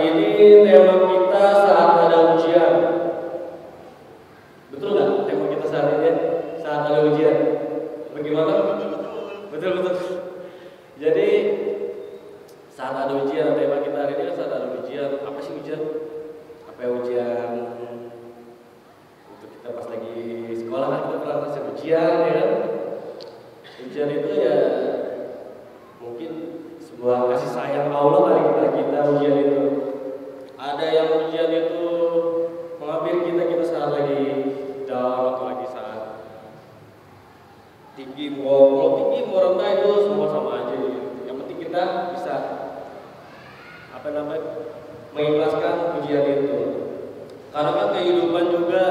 ini tema kita saat ada ujian. Betul nggak tema kita saat ini? Saat ada ujian. Bagaimana? Betul betul. Jadi saat ada ujian, tema kita hari ini kan saat ada ujian. Apa sih ujian? Apa yang ujian? Untuk kita pas lagi sekolah kan kita pernah ngasih ujian, ya kan? Ujian itu ya mungkin sebuah kasih sayang Allah kali kepada kita. Ujian itu ada yang ujian itu menghampiri kita saat lagi down atau lagi saat tinggi mau tinggi mau rendah itu semua sama aja gitu. Yang penting kita bisa mengikhlaskan ujian itu, karena kan kehidupan juga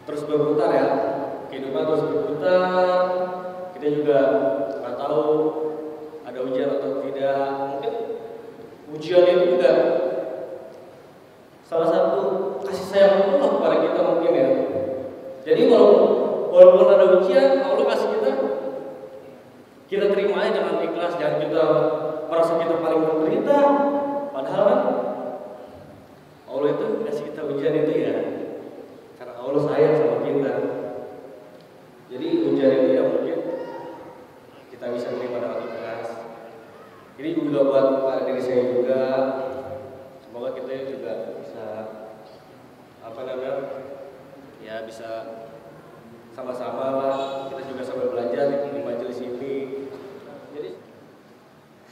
terus berputar ya. Kehidupan terus berputar, kita juga nggak tahu ada ujian atau tidak. Mungkin ujian itu juga salah satu kasih sayang Allah kepada kita mungkin ya. Jadi walaupun ada ujian, Allah kasih kita terima aja dengan ikhlas. Jangan kita merasa kita paling menderita, padahal kan Allah itu kasih kita ujian itu ya karena Allah sayang sama kita. Jadi ujian itu ya mungkin kita bisa terima dengan ikhlas. Ini juga buat diri saya juga. Semoga kita juga bisa ya bisa sama-sama lah. Kita juga sambil belajar di majelis ini.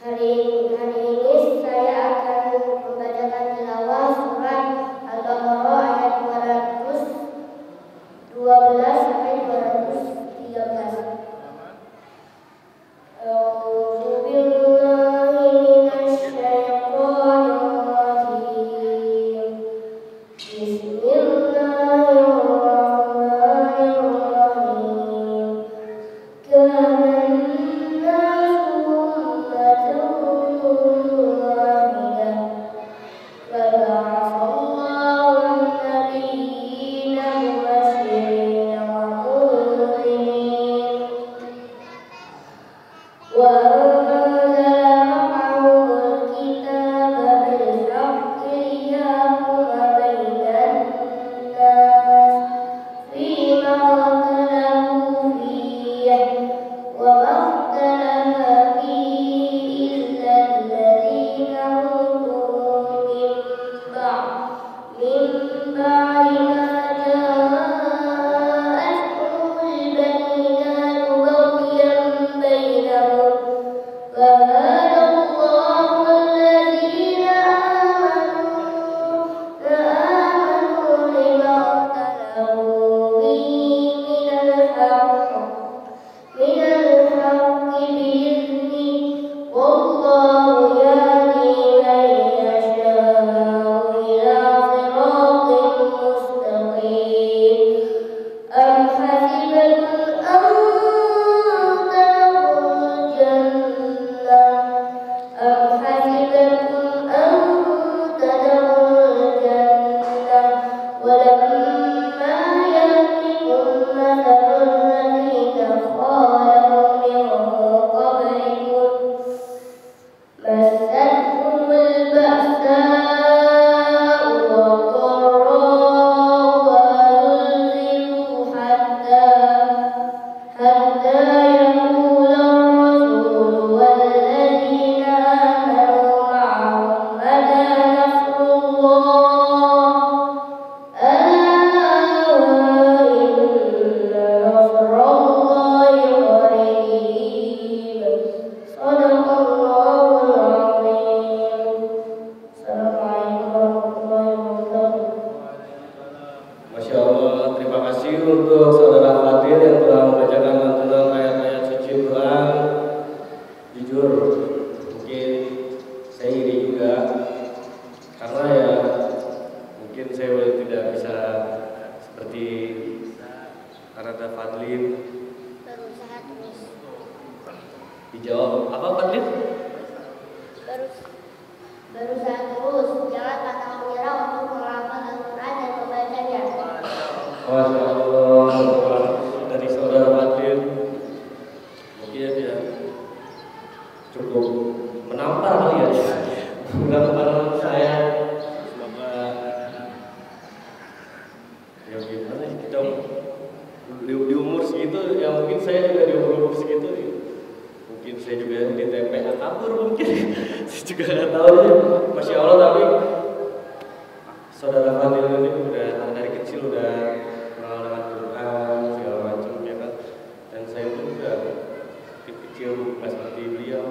Jadi hari ini saya akan membacakan tilawah surat Al-Baqarah ayat 212 sampai 213. Berusaha terus, jangan pantang menyerah untuk menghafal Al-Quran dan membacanya. Masya Allah, dari saudara Fadlin, mungkin dia cukup menampar kali ya, bukan juga nggak tahu sih, masya Allah. Tapi saudara Fadil ini udah dari kecil udah kenal dengan Quran segala macam ya kan. Dan saya pun juga kecil bukan seperti beliau.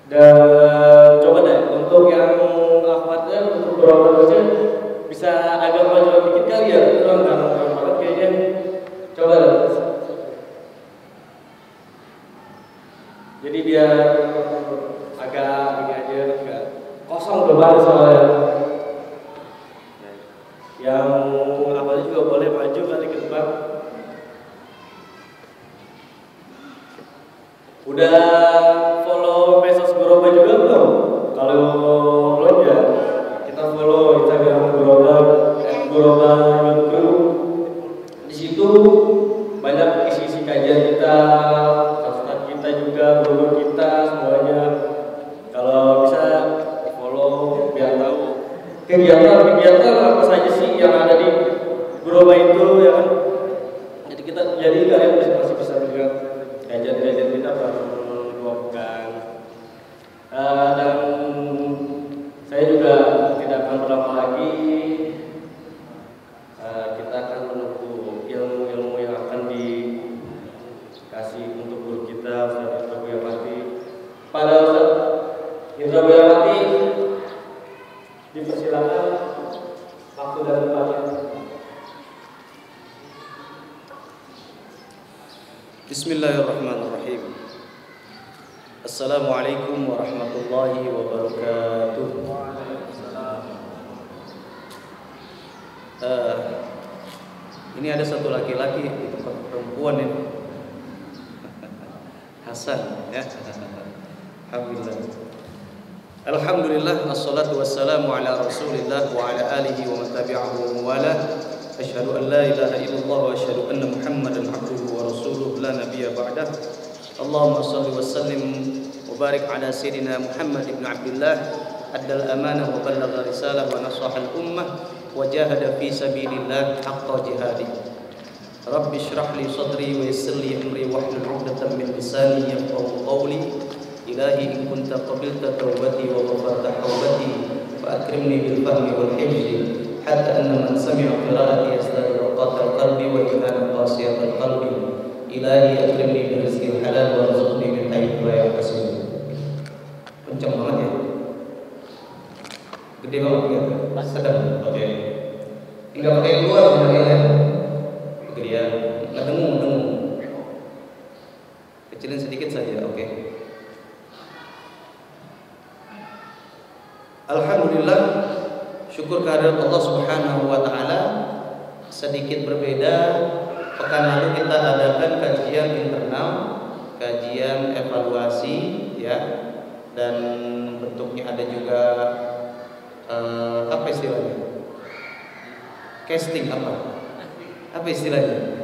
Dan coba deh untuk yang akhwatnya untuk berobatnya bisa agak maju dikit kali ya, kurang banget kayaknya. Coba deh. Jadi biar agak ini aja, agak kosong beban soalnya. Yang apa juga boleh maju kali ke depan. Udah follow medsos Guroba juga belum? Kalau belum ya kita follow Instagram Guroba @guroba.group. Di situ banyak isi-isi kajian kita, ustaz kita juga, guru kita semuanya. Kalau bisa di follow biar tahu kegiatan apa saja sih yang ada di Guroba itu ya kan. Jadi kalian masih bisa melihat kajian-kajian kita berkelompokkan. Dan saya juga tidak akan berlama lagi. Kita akan menunggu ilmu-ilmu yang akan dikasih untuk guru kita Ustaz Indra Buyapati. Pada Ustaz Indra Buyapati dipersilakan waktu dan tempatnya. Bismillahirrahmanirrahim. Assalamualaikum warahmatullahi wabarakatuh. Ini ada satu laki-laki di tempat perempuan ini, Hasan ya. Alhamdulillah. Alhamdulillah, wassalatu wassalamu ala Rasulillah wa ala alihi wa man tabi'ahu wa wala. Asyhadu an la ilaha illallah wa asyhadu anna Muhammadan abduhu wa rasuluhu la nabiyya ba'dah. Allahumma shalli wa sallim wa barik ala sayyidina Muhammad ibn Abdullah addal amanah wa ballagha risalah wa nasaha al ummah wa jahada fi sabilillah haqqa jihadi. Rabbi shrah li sadri wa yassir li amri wahlul 'uqdatam min lisani yafqahu qawli. Ilahi in kunta qabilta tawbati wa ghafarta tawbati fa akrimni bil fahmi wal hifzi hatta anna man sami'a qira'ati yazdadu raqata qalbi wa ilana qasiyata qalbi. Ilahi akrimni bi rizqin halal wa rizqni min haythu la yahtasib. Kencang banget ya. Gede banget ya. Sedap. Oke. Enggak pakai keluar sebenarnya ya. Kegedean. Enggak dengung. Kecilin sedikit saja, oke. Alhamdulillah, syukur kehadirat Allah Subhanahu wa taala. Sedikit berbeda, pekan lalu kita adakan kajian internal, kajian evaluasi ya. Dan bentuknya ada juga apa istilahnya? Casting apa? Apa istilahnya?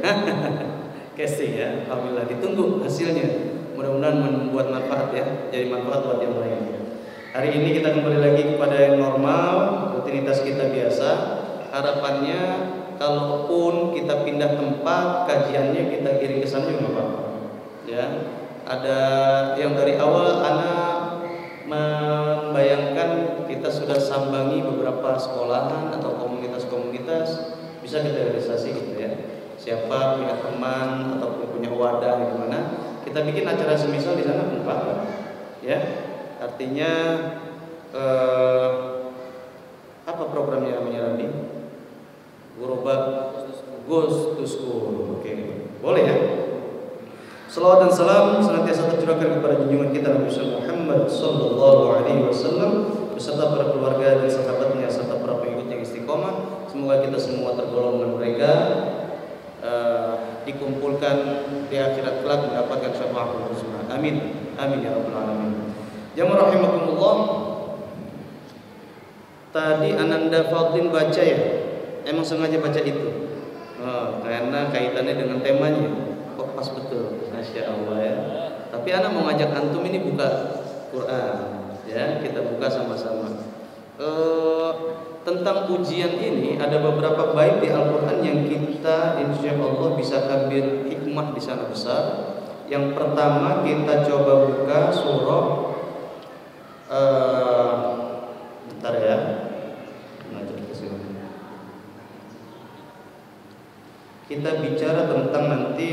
Casting ya. Alhamdulillah, ditunggu hasilnya. Mudah-mudahan membuat manfaat ya, jadi manfaat buat yang lain. Hari ini kita kembali lagi kepada yang normal, rutinitas kita biasa. Harapannya kalaupun kita pindah tempat, kajiannya kita kirim ke sana juga apa-apa. Ya, ada yang dari awal anak membayangkan kita sudah sambangi beberapa sekolahan atau komunitas-komunitas, bisa kita realisasi gitu ya. Siapa punya teman ataupun punya wadah di mana kita bikin acara semisal di sana pun apa, ya. Artinya apa programnya namanya Randi? Guroba Goes to School. Oke, boleh ya. Salawat dan salam senantiasa tercurahkan kepada junjungan kita Nabi Muhammad sallallahu alaihi wasallam beserta para keluarga dan sahabatnya serta para pengikutnya yang istiqomah. Semoga kita semua tergolong dengan mereka, dikumpulkan di akhirat kelak mendapatkan syafaatul husna. Amin. Amin ya rabbal alamin. Jamaah rahimakumullah. Tadi Ananda Fadlin baca ya. Emang sengaja baca itu. Karena kaitannya dengan temanya. Kok pas betul. Masya Allah ya. Tapi anak mau ngajak antum ini buka Quran ya, kita buka sama-sama. Tentang ujian ini ada beberapa bait di Al-Quran yang kita insya Allah bisa ambil hikmah di sana besar. Yang pertama kita coba buka surah kita bicara tentang nanti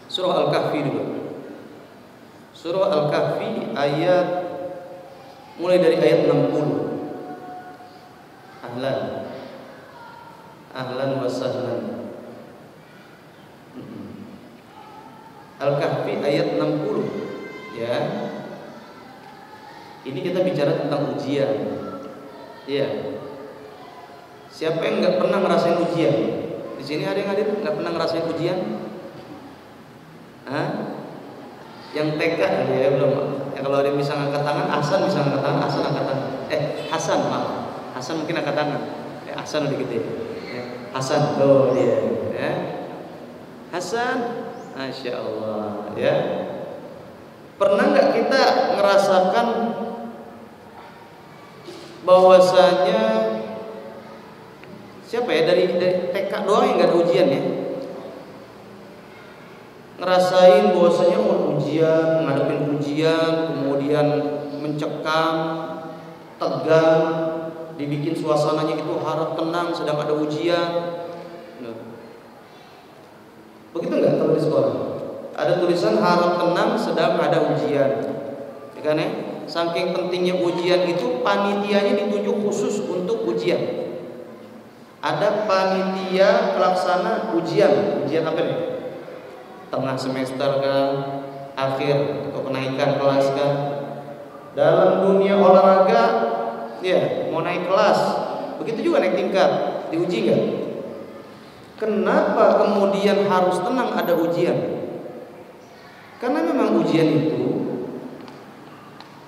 surah Al-Kahfi dulu. Surah Al-Kahfi mulai dari ayat 60. Ahlan wa sahlan. Al-Kahfi ayat 60 ya. Ini kita bicara tentang ujian. Ya. Siapa yang nggak pernah ngerasain ujian? Di sini ada yang hadir nggak pernah ngerasain ujian? Yang TK ya belum. Ya, kalau ada yang bisa ngangkat tangan, Hasan bisa ngangkat tangan, Hasan angkat tangan. Hasan maaf. Hasan mungkin angkat tangan. Hasan udah gede. Hasan tuh dia. Ya. Hasan, Masya Allah. Ya. Pernah nggak kita ngerasakan bahwasanya siapa ya dari TK doang yang nggak ada ujian ya? Ngerasain bahwasanya ujian, ngadepin ujian, kemudian mencekam, tegang, dibikin suasananya itu harap tenang sedang ada ujian. Begitu nggak kalau di sekolah? Ada tulisan harap tenang sedang ada ujian, ya kan ya? Saking pentingnya ujian itu panitianya ditunjuk khusus untuk ujian. Ada panitia pelaksana ujian apa nih? Tengah semester kan, akhir atau kenaikan kelas kan. Dalam dunia olahraga, ya mau naik kelas, begitu juga naik tingkat, diuji nggak? Kenapa kemudian harus tenang ada ujian? Karena memang ujian itu,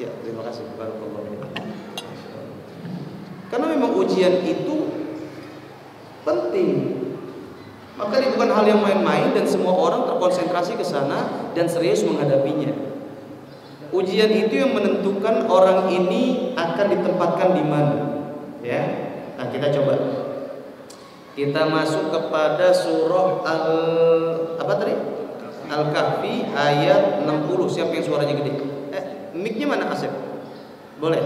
ya terima kasih karena memang ujian itu penting. Maka ini bukan hal yang main-main dan semua orang terkonsentrasi ke sana dan serius menghadapinya. Ujian itu yang menentukan orang ini akan ditempatkan di mana. Ya. Nah, kita coba. Kita masuk kepada surah Al-Kahfi ayat 60. Siapa yang suaranya gede? Mic-nya mana Asep? Boleh?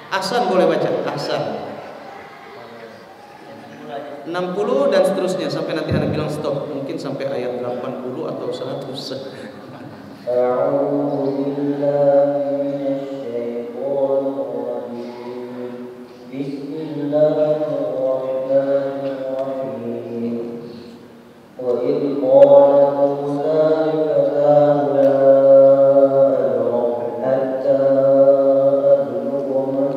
Ahsan boleh baca. Ahsan. 60 dan seterusnya sampai nanti Anda bilang stop, mungkin sampai ayat 80 atau 100. A'udzu billahi minasyaitonir rajim. Bismillahirrahmanirrahim. Wa idh qala Musa li fatahu la abrahu hatta ablugha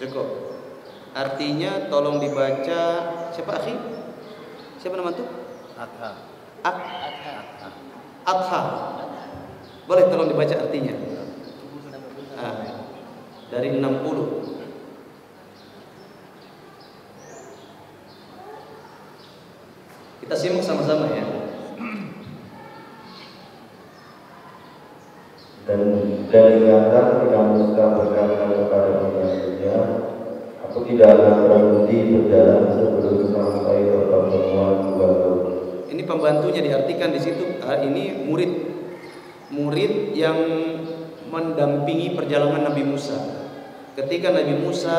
Cukup. Artinya tolong dibaca. Siapa akhi? Siapa nama itu? Adha. Boleh tolong dibaca artinya. Dari 60. Kita simak sama-sama ya. dan ingatkan ketika Musa berkata kepada pengikutnya, aku tidak akan berhenti berjalan sebelum sampai ke pertemuan dua laut. Ini pembantunya diartikan di situ. Ini murid yang mendampingi perjalanan Nabi Musa. Ketika Nabi Musa,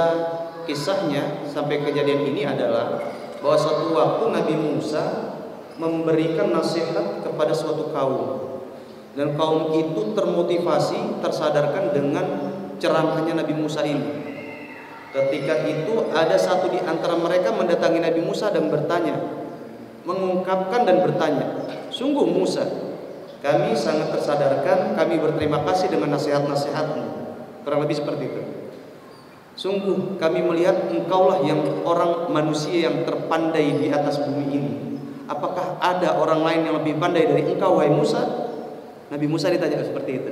kisahnya sampai kejadian ini adalah bahwa suatu waktu Nabi Musa memberikan nasihat kepada suatu kaum, dan kaum itu termotivasi, tersadarkan dengan ceramahnya Nabi Musa ini. Ketika itu ada satu di antara mereka mendatangi Nabi Musa dan bertanya, mengungkapkan dan bertanya, sungguh Musa, kami sangat tersadarkan, kami berterima kasih dengan nasihat-nasihatmu. Kurang lebih seperti itu. Sungguh kami melihat engkaulah yang orang manusia yang terpandai di atas bumi ini. Apakah ada orang lain yang lebih pandai dari engkau, wahai Musa? Nabi Musa ditanya seperti itu.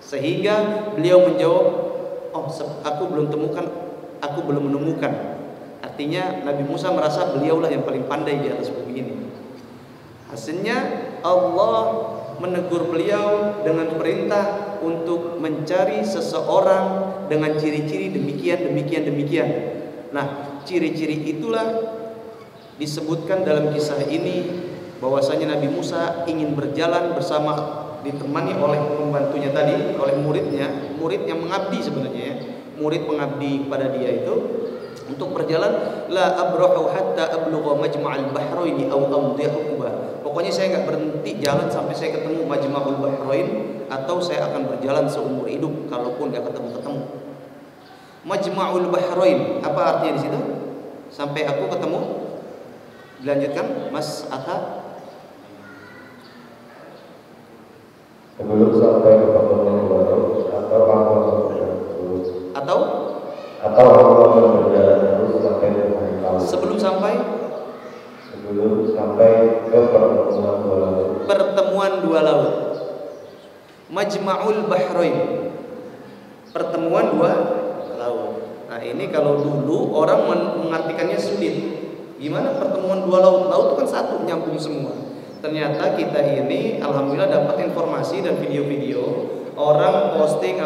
Sehingga beliau menjawab, oh aku belum menemukan. Artinya Nabi Musa merasa beliaulah yang paling pandai di atas bumi ini. Hasilnya Allah menegur beliau dengan perintah untuk mencari seseorang dengan ciri-ciri demikian. Nah, ciri-ciri itulah disebutkan dalam kisah ini bahwasanya Nabi Musa ingin berjalan bersama, ditemani oleh pembantunya tadi, oleh murid yang mengabdi sebenarnya ya. Murid pengabdi kepada dia itu untuk berjalan, la abrahu hatta ablugha majma'al bahraini aw amdi uqba. Pokoknya saya enggak berhenti jalan sampai saya ketemu Majma'ul Bahrain, atau saya akan berjalan seumur hidup kalaupun enggak ketemu. Majma'ul Bahrain, apa artinya di situ? Sampai aku ketemu. Dilanjutkan, Mas Ata. Sebelum sampai ke pertemuan dua laut, atau Allah berjalan terus. Atau Allah berjalan terus sampai ke laut. Sebelum sampai ke pertemuan dua laut. Pertemuan dua laut. Majma'ul Bahrain. Pertemuan dua laut. Nah, ini kalau dulu orang mengartikannya sulit. Gimana pertemuan dua laut? Laut itu kan satu, nyambung semua. Ternyata kita ini alhamdulillah dapat informasi dan video-video orang posting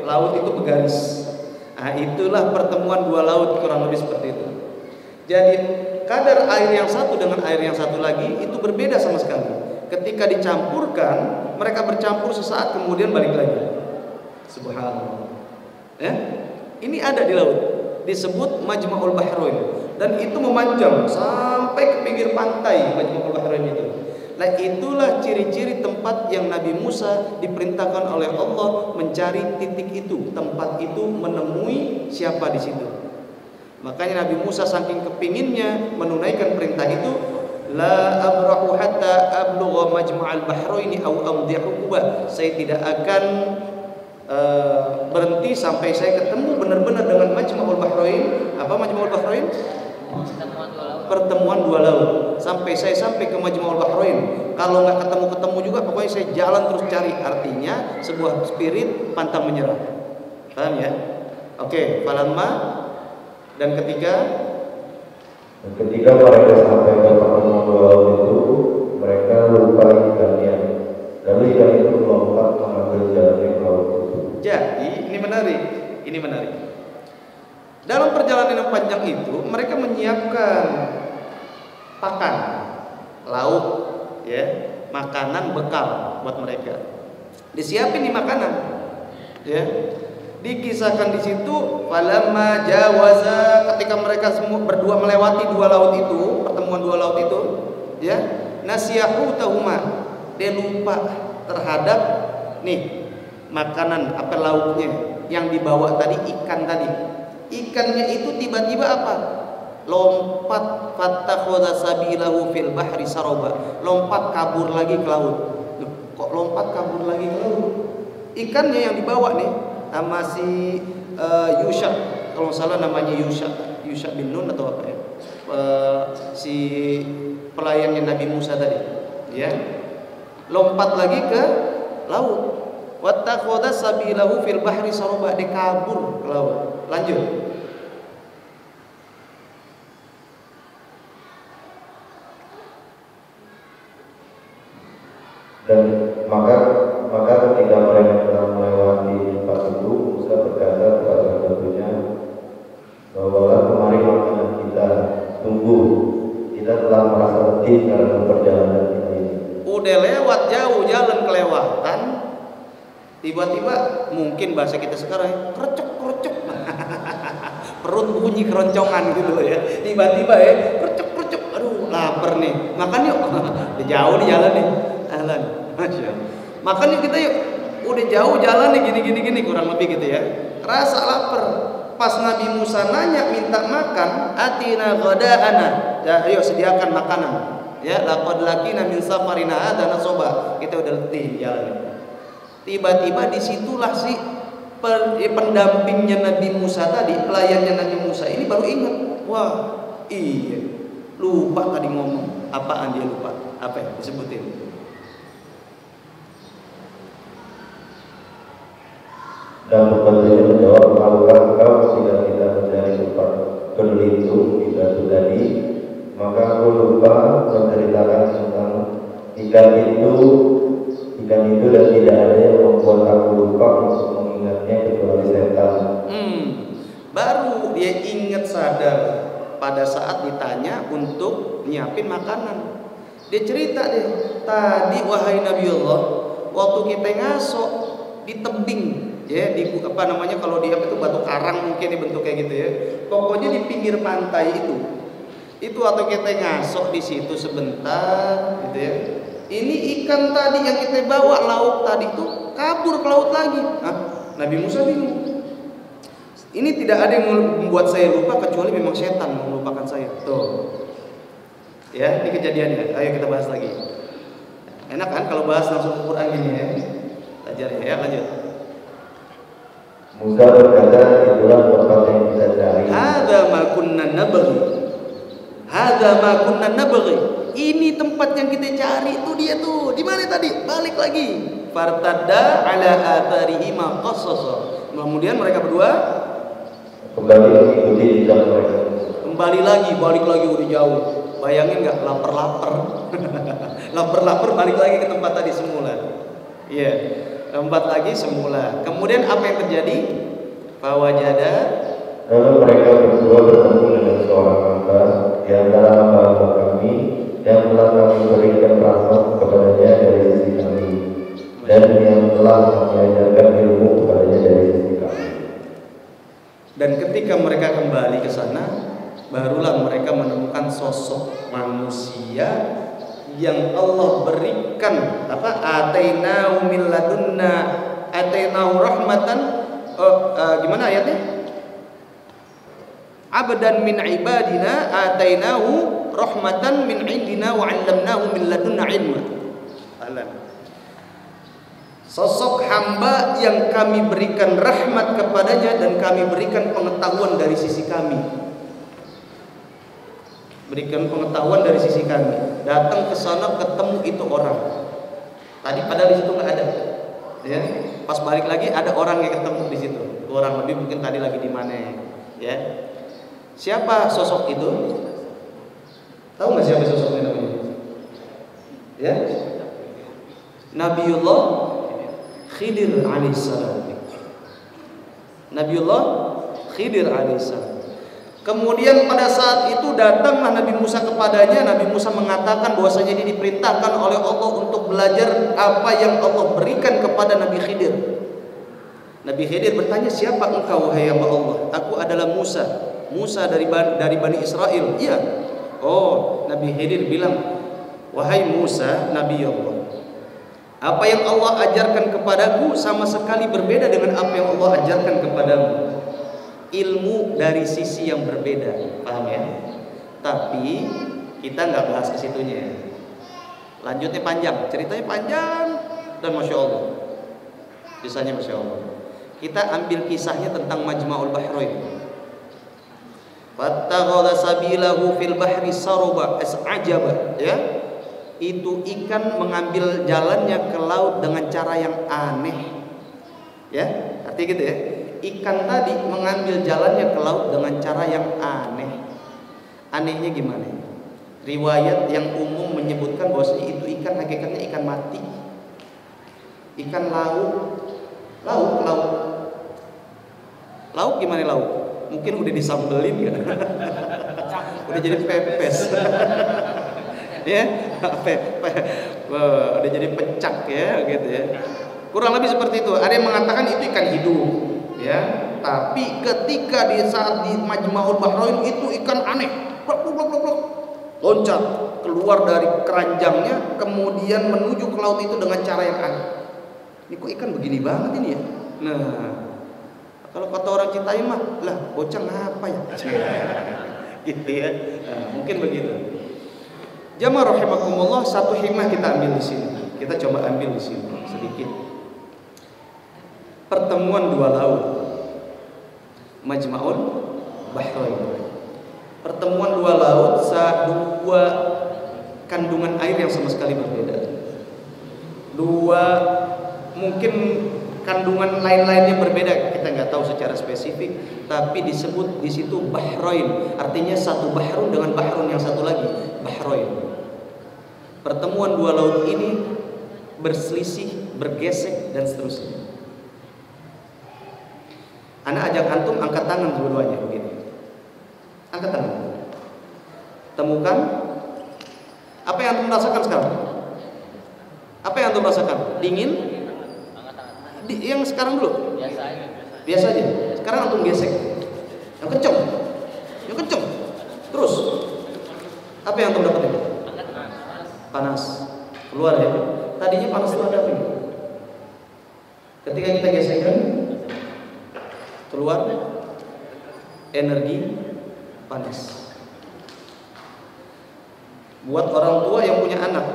laut itu bergaris. Nah, itulah pertemuan dua laut, kurang lebih seperti itu. Jadi kadar air yang satu dengan air yang satu lagi itu berbeda sama sekali. Ketika dicampurkan, mereka bercampur sesaat kemudian balik lagi. Subhanallah. Ini ada di laut, disebut Majma'ul Bahrain, dan itu memanjang sampai ke pinggir pantai Majma'ul Bahrain itu. Nah, itulah ciri-ciri tempat yang Nabi Musa diperintahkan oleh Allah mencari titik itu, tempat itu, menemui siapa di situ. Makanya Nabi Musa saking kepinginnya menunaikan perintah itu, la abrahu hatta ablugha majma'al bahraini aw amdi uqba. Saya tidak akan berhenti sampai saya ketemu benar-benar dengan Majma'ul Bahrain. Apa Majma'ul Bahrain? Pertemuan dua laut. Sampai ke Majma'ul Bahrain. Kalau nggak ketemu juga, pokoknya saya jalan terus cari. Artinya sebuah spirit pantang menyerah. Paham ya? Oke, falamma, dan ketika mereka sampai ke pertemuan dua laut itu, mereka lupa ikannya. Lalu ikan itu melompat mengambil jaring laut itu. Jadi ini menarik. Dalam perjalanan yang panjang itu mereka menyiapkan pakan, lauk, ya, makanan bekal buat mereka. Disiapin nih makanan, ya. Dikisahkan di situ, falamma jawaza, ketika mereka semua berdua melewati dua laut itu, pertemuan dua laut itu, ya, nasiyahu tahuma, dia lupa terhadap nih makanan lauknya yang dibawa tadi, ikan tadi. Ikannya itu tiba-tiba apa? Lompat, fattakhadha sabilahu fil bahri saraba. Lompat kabur lagi ke laut. Kok lompat kabur lagi ke laut? Ikannya yang dibawa nih sama si Yusha, kalau nggak salah namanya Yusha bin Nun atau apa ya? Si pelayannya Nabi Musa tadi, ya. Lompat lagi ke laut. Wattakhadha sabilahu fil bahri saraba, dia kabur ke laut. Lanjut. Dan maka ketika mereka telah lalu Musa berkata kepada batunya, bawalah kemari makanan kita, tunggu, kita telah merasa letih karena perjalanan kita ini. Udah lewat jauh jalan kelewatan, tiba-tiba mungkin bahasa kita sekarang kerecek perut bunyi keroncongan gitu ya, tiba-tiba ya kerecek, aduh lapar nih, makan yuk. Udah jauh nih jalan nih, jalan, masya Allah. Makan yuk kita yuk, udah jauh jalan nih gini kurang lebih gitu ya, rasa lapar. Pas Nabi Musa nanya minta makan, atina ghada'ana, ya, ayo sediakan makanan. Ya, laqad laqina min safarina hadza nasaba. Kita udah letih jalan. Tiba-tiba disitulah si pendampingnya Nabi Musa tadi, pelayannya Nabi Musa ini baru ingat, wah iya, lupa tadi ngomong. Apaan dia lupa? Apa ya disebutin? Dan pembantainya menjawab, maukah engkau tidak kita mencari tempat berlindung di batu tadi? Maka aku lupa menceritakan tentang ikan itu dan tidak ada yang membuat aku lupa untuk mengingatnya kecuali setan. Baru dia ingat sadar pada saat ditanya untuk nyiapin makanan. Dia cerita deh, tadi wahai Nabi Allah, waktu kita ngasok di tebing, ya di apa namanya kalau di apa itu batu karang mungkin dibentuk kayak gitu ya. Pokoknya di pinggir pantai itu atau kita ngasok di situ sebentar, gitu ya. Ini ikan tadi yang kita bawa lauk tadi itu kabur ke laut lagi. Nabi Musa bingung. Ini tidak ada yang membuat saya lupa kecuali memang setan melupakan saya. Tuh. Ya, ini kejadiannya. Ayo kita bahas lagi. Enak kan kalau bahas langsung ke Quran gini ya. Belajar ya, lanjut. Musa berkata, itulah tempat yang kita cari. Hadza ma kunna nabghi. Ini tempat yang kita cari, itu dia tuh. Di mana tadi? Balik lagi. Fartadda ala atharihi ma qassasa. Kemudian mereka berdua kembali mengikuti jejak mereka. Balik lagi udah jauh. Bayangin nggak lapar balik lagi ke tempat tadi semula. Iya, tempat lagi semula. Kemudian apa yang terjadi? Fawajada. Lalu mereka berdua bertemu dengan seorang hamba di antara hamba-hamba kami yang telah kami berikan rahmat kepadanya dari sisi kami dan yang telah kami ajarkan ilmu kepadanya dari sisi kami. Dan ketika mereka kembali ke sana, barulah mereka menemukan sosok manusia yang Allah berikan atainahu min ladunna, atainahu rahmatan. Gimana ayatnya? Abdan min ibadina atainahu rahmatan min indina wa 'allamnahu min ladunna ilma. Sosok hamba yang kami berikan rahmat kepadanya dan kami berikan pengetahuan dari sisi kami. Berikan pengetahuan dari sisi kami. Datang ke sana ketemu itu orang. Tadi padahal di situ nggak ada. Ya, pas balik lagi ada orang yang ketemu di situ. Orang lebih mungkin tadi lagi di mana? Ya. Siapa sosok itu? Tahu nggak siapa sosoknya namanya? Ya, Nabiullah Khidir alaihissalam. Nabiullah Khidir alaihissalam. Kemudian pada saat itu datanglah Nabi Musa kepadanya. Nabi Musa mengatakan bahwasanya dia diperintahkan oleh Allah untuk belajar apa yang Allah berikan kepada Nabi Khidir. Nabi Khidir bertanya, siapa engkau wahai hamba Allah? Aku adalah Musa dari Bani Israel. Iya. Oh, Nabi Khidir bilang, wahai Musa, Nabi Allah, apa yang Allah ajarkan kepadaku sama sekali berbeda dengan apa yang Allah ajarkan kepadamu. Ilmu dari sisi yang berbeda, paham ya? Tapi kita nggak bahas ke situnya. Lanjutnya panjang, ceritanya panjang dan masya Allah, kisahnya masya Allah. Kita ambil kisahnya tentang Majma'ul Bahrain. Fattakhadha sabilahu fil bahri saruba as'ajaba, ya. Itu ikan mengambil jalannya ke laut dengan cara yang aneh. Ya, artinya gitu ya. Ikan tadi mengambil jalannya ke laut dengan cara yang aneh. Anehnya gimana? Riwayat yang umum menyebutkan bahwasanya itu ikan hakikatnya ikan mati. Ikan laut. Lauk gimana lauk? Mungkin udah disambelin ya. Udah jadi pepes. Ya, udah jadi pecak ya gitu ya. Kurang lebih seperti itu. Ada yang mengatakan itu ikan hidup, ya. Tapi ketika di saat di Majma'ul Bahrain itu ikan aneh, loncat keluar dari keranjangnya, kemudian menuju ke laut itu dengan cara yang aneh. Ini kok ikan begini banget ini ya? Nah, kalau kata orang Citayam mah, lah bocah ngapa ya? Gitu ya. Nah, mungkin begitu. Jamaah rahimakumullah, satu hikmah kita ambil di sini. Kita coba ambil di sini sedikit. Pertemuan dua laut, Majma'ul Bahrain. Pertemuan dua laut, dua kandungan air yang sama sekali berbeda. Dua mungkin kandungan lain-lainnya berbeda, kita nggak tahu secara spesifik, tapi disebut di situ Bahrain, artinya satu bahrun dengan bahrun yang satu lagi, Bahrain. Pertemuan dua laut ini berselisih, bergesek dan seterusnya. Ana ajak antum angkat tangan dua-duanya begini. Angkat tangan. Temukan apa yang antum rasakan sekarang? Apa yang antum rasakan? Dingin? Yang sekarang dulu? Biasa aja. Sekarang antum gesek. Yang kenceng. Yang kenceng. Terus. Apa yang antum dapetin? Panas. Keluar ya. Tadinya panas itu ada apa? Ketika kita gesekkan, keluar energi panas. Buat orang tua yang punya anak,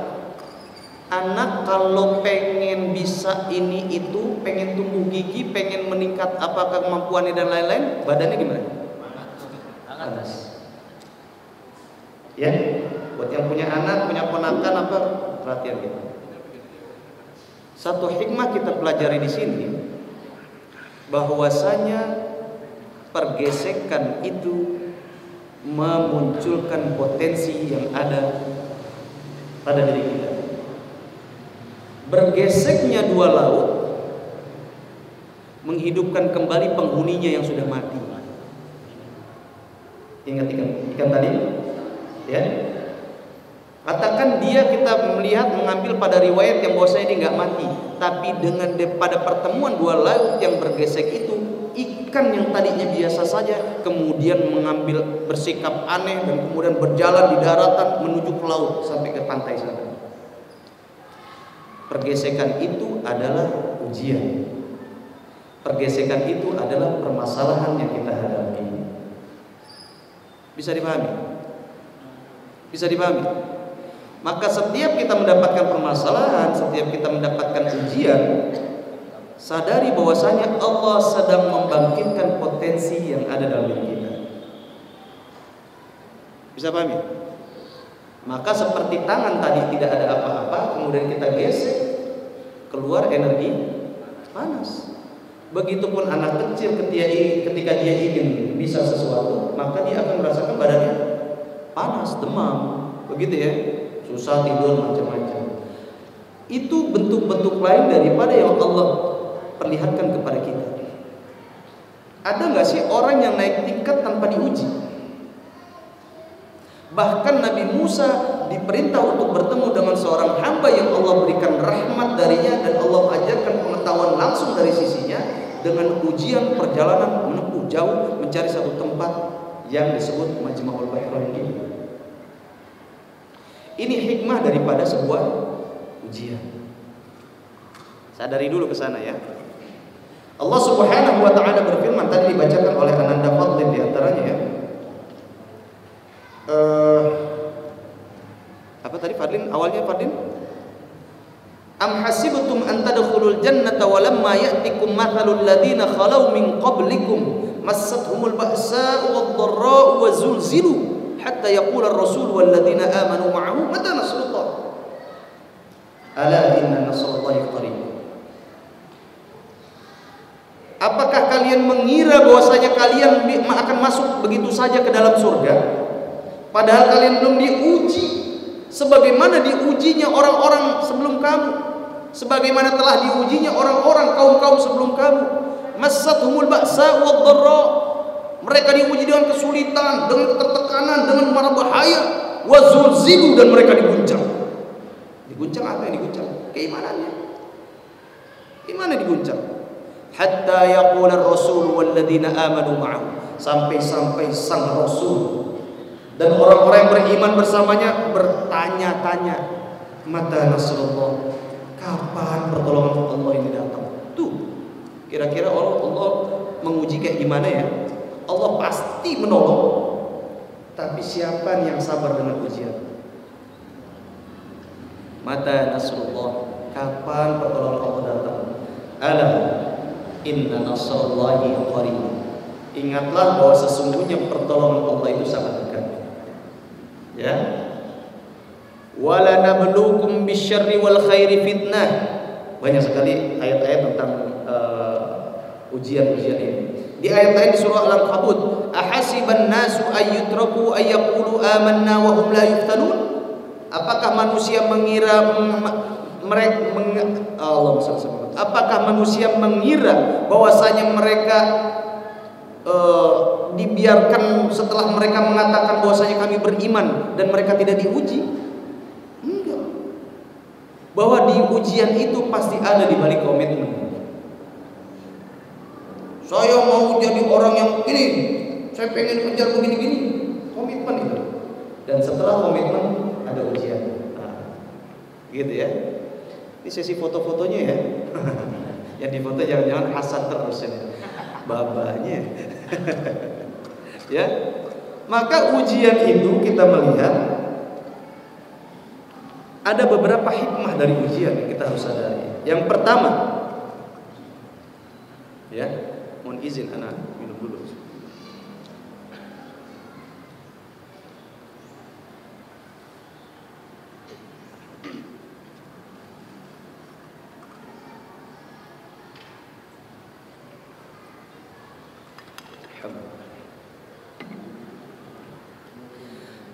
kalau pengen bisa ini itu, pengen tumbuh gigi, pengen meningkat apakah kemampuannya dan lain-lain, badannya gimana? Panas. Ya, buat yang punya anak, punya ponakan apa, perhatian kita. Satu hikmah kita pelajari di sini, bahwasanya pergesekan itu memunculkan potensi yang ada pada diri kita. Bergeseknya dua laut menghidupkan kembali penghuninya yang sudah mati. Ingat ikan tadi, ya. Katakan dia kita melihat mengambil pada riwayat yang bahwasanya dia nggak mati, tapi dengan pada pertemuan dua laut yang bergesek itu, ikan yang tadinya biasa saja kemudian mengambil bersikap aneh dan kemudian berjalan di daratan menuju ke laut sampai ke pantai sana. Pergesekan itu adalah ujian. Pergesekan itu adalah permasalahan yang kita hadapi. Bisa dipahami? Bisa dipahami? Maka setiap kita mendapatkan permasalahan, setiap kita mendapatkan ujian, sadari bahwasanya Allah sedang membangkitkan potensi yang ada dalam diri kita. Bisa pahami? Maka seperti tangan tadi tidak ada apa-apa, kemudian kita gesek, keluar energi panas. Begitupun anak kecil ketika dia ingin bisa sesuatu, maka dia akan merasakan badannya panas, demam, begitu ya. Susah tidur, macam-macam. Itu bentuk-bentuk lain daripada yang Allah perlihatkan kepada kita. Ada nggak sih orang yang naik tingkat tanpa diuji? Bahkan Nabi Musa diperintah untuk bertemu dengan seorang hamba yang Allah berikan rahmat darinya dan Allah ajarkan pengetahuan langsung dari sisinya, dengan ujian perjalanan menempuh jauh mencari satu tempat yang disebut Majma'ul Bahrain ini. Ini hikmah daripada sebuah ujian. Sadari dulu ke sana ya. Allah Subhanahu wa taala berfirman, tadi dibacakan oleh Ananda Fadlin di antaranya ya. Apa tadi Fadlin? Awalnya Fadlin? Am hasibtum an tadkhulul jannata wa lamma ya'tikum mathalul ladzina khalau min qablikum massathumul ba'sa'u wad-dharra'u wa zulzilu hatta yaqula ar-rasul wal ladzina amanu ma'ahu mata nasrullah ala inna nasrallahi qarib. Apakah kalian mengira bahwasanya kalian akan masuk begitu saja ke dalam surga padahal kalian belum diuji sebagaimana diujinya orang-orang sebelum kamu, sebagaimana telah diujinya orang-orang kaum-kaum sebelum kamu? Massathumul ba'sa wad dharra. Mereka diuji dengan kesulitan, dengan ketertekanan, dengan mara bahaya. Wa zulzilu, dan mereka diguncang. Diguncang apa yang diguncang? Keimanannya. Imannya diguncang. Hatta yaqula ar-rasul wal ladzina amanu ma'ahu. Sampai-sampai sang rasul dan orang-orang yang beriman bersamanya bertanya-tanya, mata nasrullah, kapan pertolongan Allah ini datang? Tuh, kira-kira Allah menguji kayak gimana ya? Allah pasti menolong, tapi siapa yang sabar dengan ujian? Mata nasrullah, kapan pertolongan Allah datang? Ala inna nasrullahi qarib. Ingatlah bahwa sesungguhnya pertolongan Allah itu sangat dekat. Ya. Wala nabluukum bisyarri wal khairi fitnah. Banyak sekali ayat-ayat tentang ujian-ujian ini. Di ayat lain di surah Al-Ankabut, ahasiban nasu ayyutraku ayyaqulu amanna wa hum la yuftanun? Apakah manusia mengira apakah manusia mengira bahwasanya mereka dibiarkan setelah mereka mengatakan bahwasanya kami beriman dan mereka tidak diuji? Enggak. Bahwa di ujian itu pasti ada di balik komitmen. Saya mau jadi orang yang ini, saya pengen kejar begini-gini, komitmen itu. Dan setelah komitmen ada ujian. Nah, gitu ya. Ini sesi foto-fotonya ya. Yang di foto jangan-jangan hasad terus ini. Babanya. Ya. Maka ujian itu kita melihat ada beberapa hikmah dari ujian yang kita harus sadari. Yang pertama, ya, mohon izin anak minum dulu.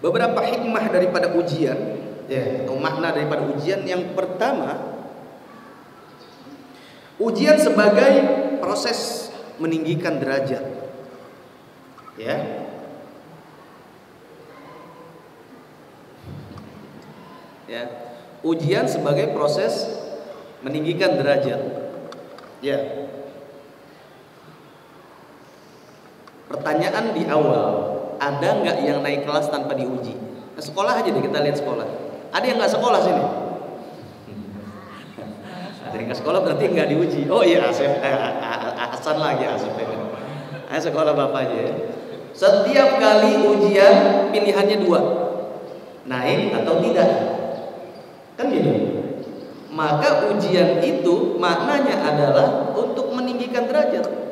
Beberapa hikmah daripada ujian, ya, atau makna daripada ujian. Yang pertama, ujian sebagai proses meninggikan derajat. Ya. Ya. Ujian sebagai proses meninggikan derajat. Ya. Pertanyaan di awal, ada nggak yang naik kelas tanpa diuji? Nah, sekolah aja deh, kita lihat sekolah. Ada yang nggak sekolah sini? Ada yang nggak sekolah berarti nggak diuji. Oh iya, Hasan lagi Asep. Sekolah bapak aja ya. Setiap kali ujian pilihannya dua, naik atau tidak, kan gitu. Maka ujian itu maknanya adalah untuk meninggikan derajat.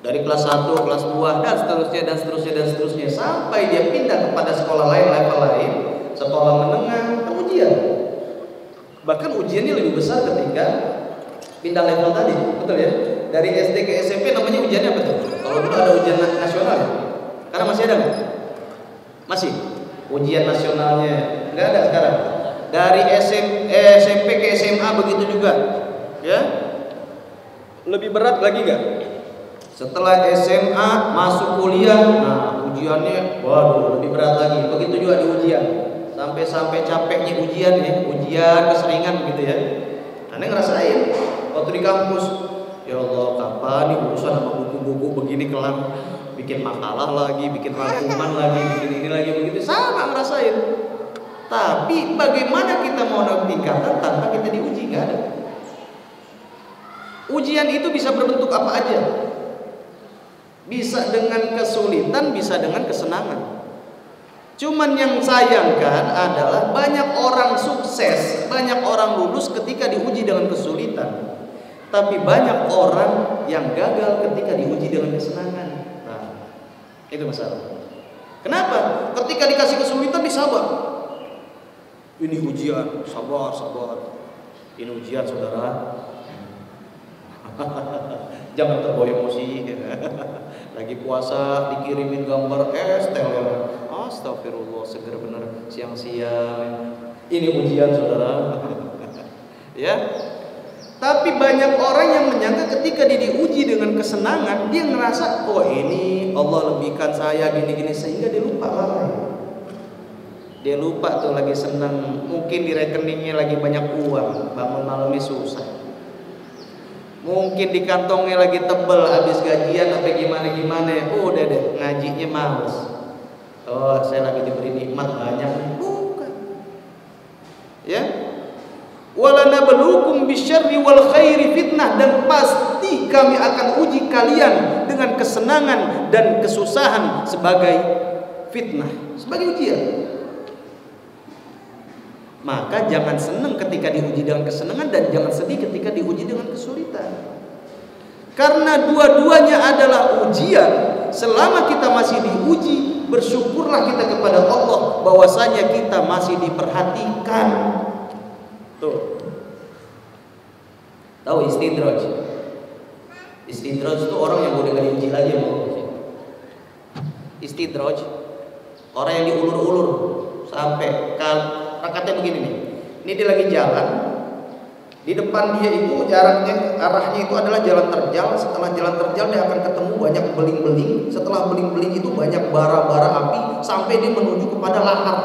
Dari kelas 1, kelas 2, dan seterusnya, dan seterusnya, dan seterusnya, sampai dia pindah kepada sekolah lain, level lain, sekolah menengah, ujian. Bahkan ujiannya lebih besar ketika pindah level tadi, betul ya? Dari SD ke SMP namanya ujiannya apa tuh? Kalau dulu ada ujian nasional ya? Karena masih ada nggak? Masih? Ujian nasionalnya nggak ada sekarang. Dari SMP ke SMA begitu juga, ya? Lebih berat lagi nggak? Setelah SMA masuk kuliah, nah ujiannya waduh lebih berat lagi. Begitu juga di ujian. Sampai capeknya ujian ya, ujian keseringan gitu ya. Aneh ngerasain waktu di kampus. Ya Allah, kapan nih urusan sama buku-buku begini kelam, bikin makalah lagi, bikin rangkuman lagi, bikin ini lagi begitu, sama ngerasain. Tapi bagaimana kita mau naik tingkatan tanpa kita diuji? Nggak ada. Ujian itu bisa berbentuk apa aja. Bisa dengan kesulitan, bisa dengan kesenangan. Cuman yang sayangkan adalah banyak orang sukses, banyak orang lulus ketika diuji dengan kesulitan. Tapi banyak orang yang gagal ketika diuji dengan kesenangan. Nah, itu masalah. Kenapa? Ketika dikasih kesulitan disabar. Ini ujian, sabar. Ini ujian, saudara. Jangan terbawa emosi. Lagi puasa dikirimin gambar es teh. Astagfirullah, seger bener siang-siang. Ini ujian, saudara. Ya. Tapi banyak orang yang menyangka ketika dia diuji dengan kesenangan, dia ngerasa, oh ini Allah lebihkan saya gini-gini, sehingga dia lupa lalai. Dia lupa tuh lagi senang, mungkin di rekeningnya lagi banyak uang, bangun malamnya susah. Mungkin di kantongnya lagi tebel, habis gajian sampai gimana-gimana, udah deh ngajinya males. Oh, saya lagi diberi nikmat banyak. Bukan. Ya. Walanabluukum bisyarri wal khairi fitnah, dan pasti kami akan uji kalian dengan kesenangan dan kesusahan sebagai fitnah, sebagai ujian. Maka jangan senang ketika diuji dengan kesenangan, dan jangan sedih ketika diuji dengan kesulitan. Karena dua-duanya adalah ujian. Selama kita masih diuji, bersyukurlah kita kepada Allah bahwasanya kita masih diperhatikan. Tuh. Tahu istidraj? Istidraj itu orang yang udah diuji lagi mau. Istidraj orang yang diulur-ulur sampai rangkatnya begini nih. Ini dia lagi jalan. Di depan dia itu jaraknya, arahnya itu adalah jalan terjal. Setelah jalan terjal dia akan ketemu banyak beling-beling. Setelah beling-beling itu banyak bara-bara api sampai dia menuju kepada lahar.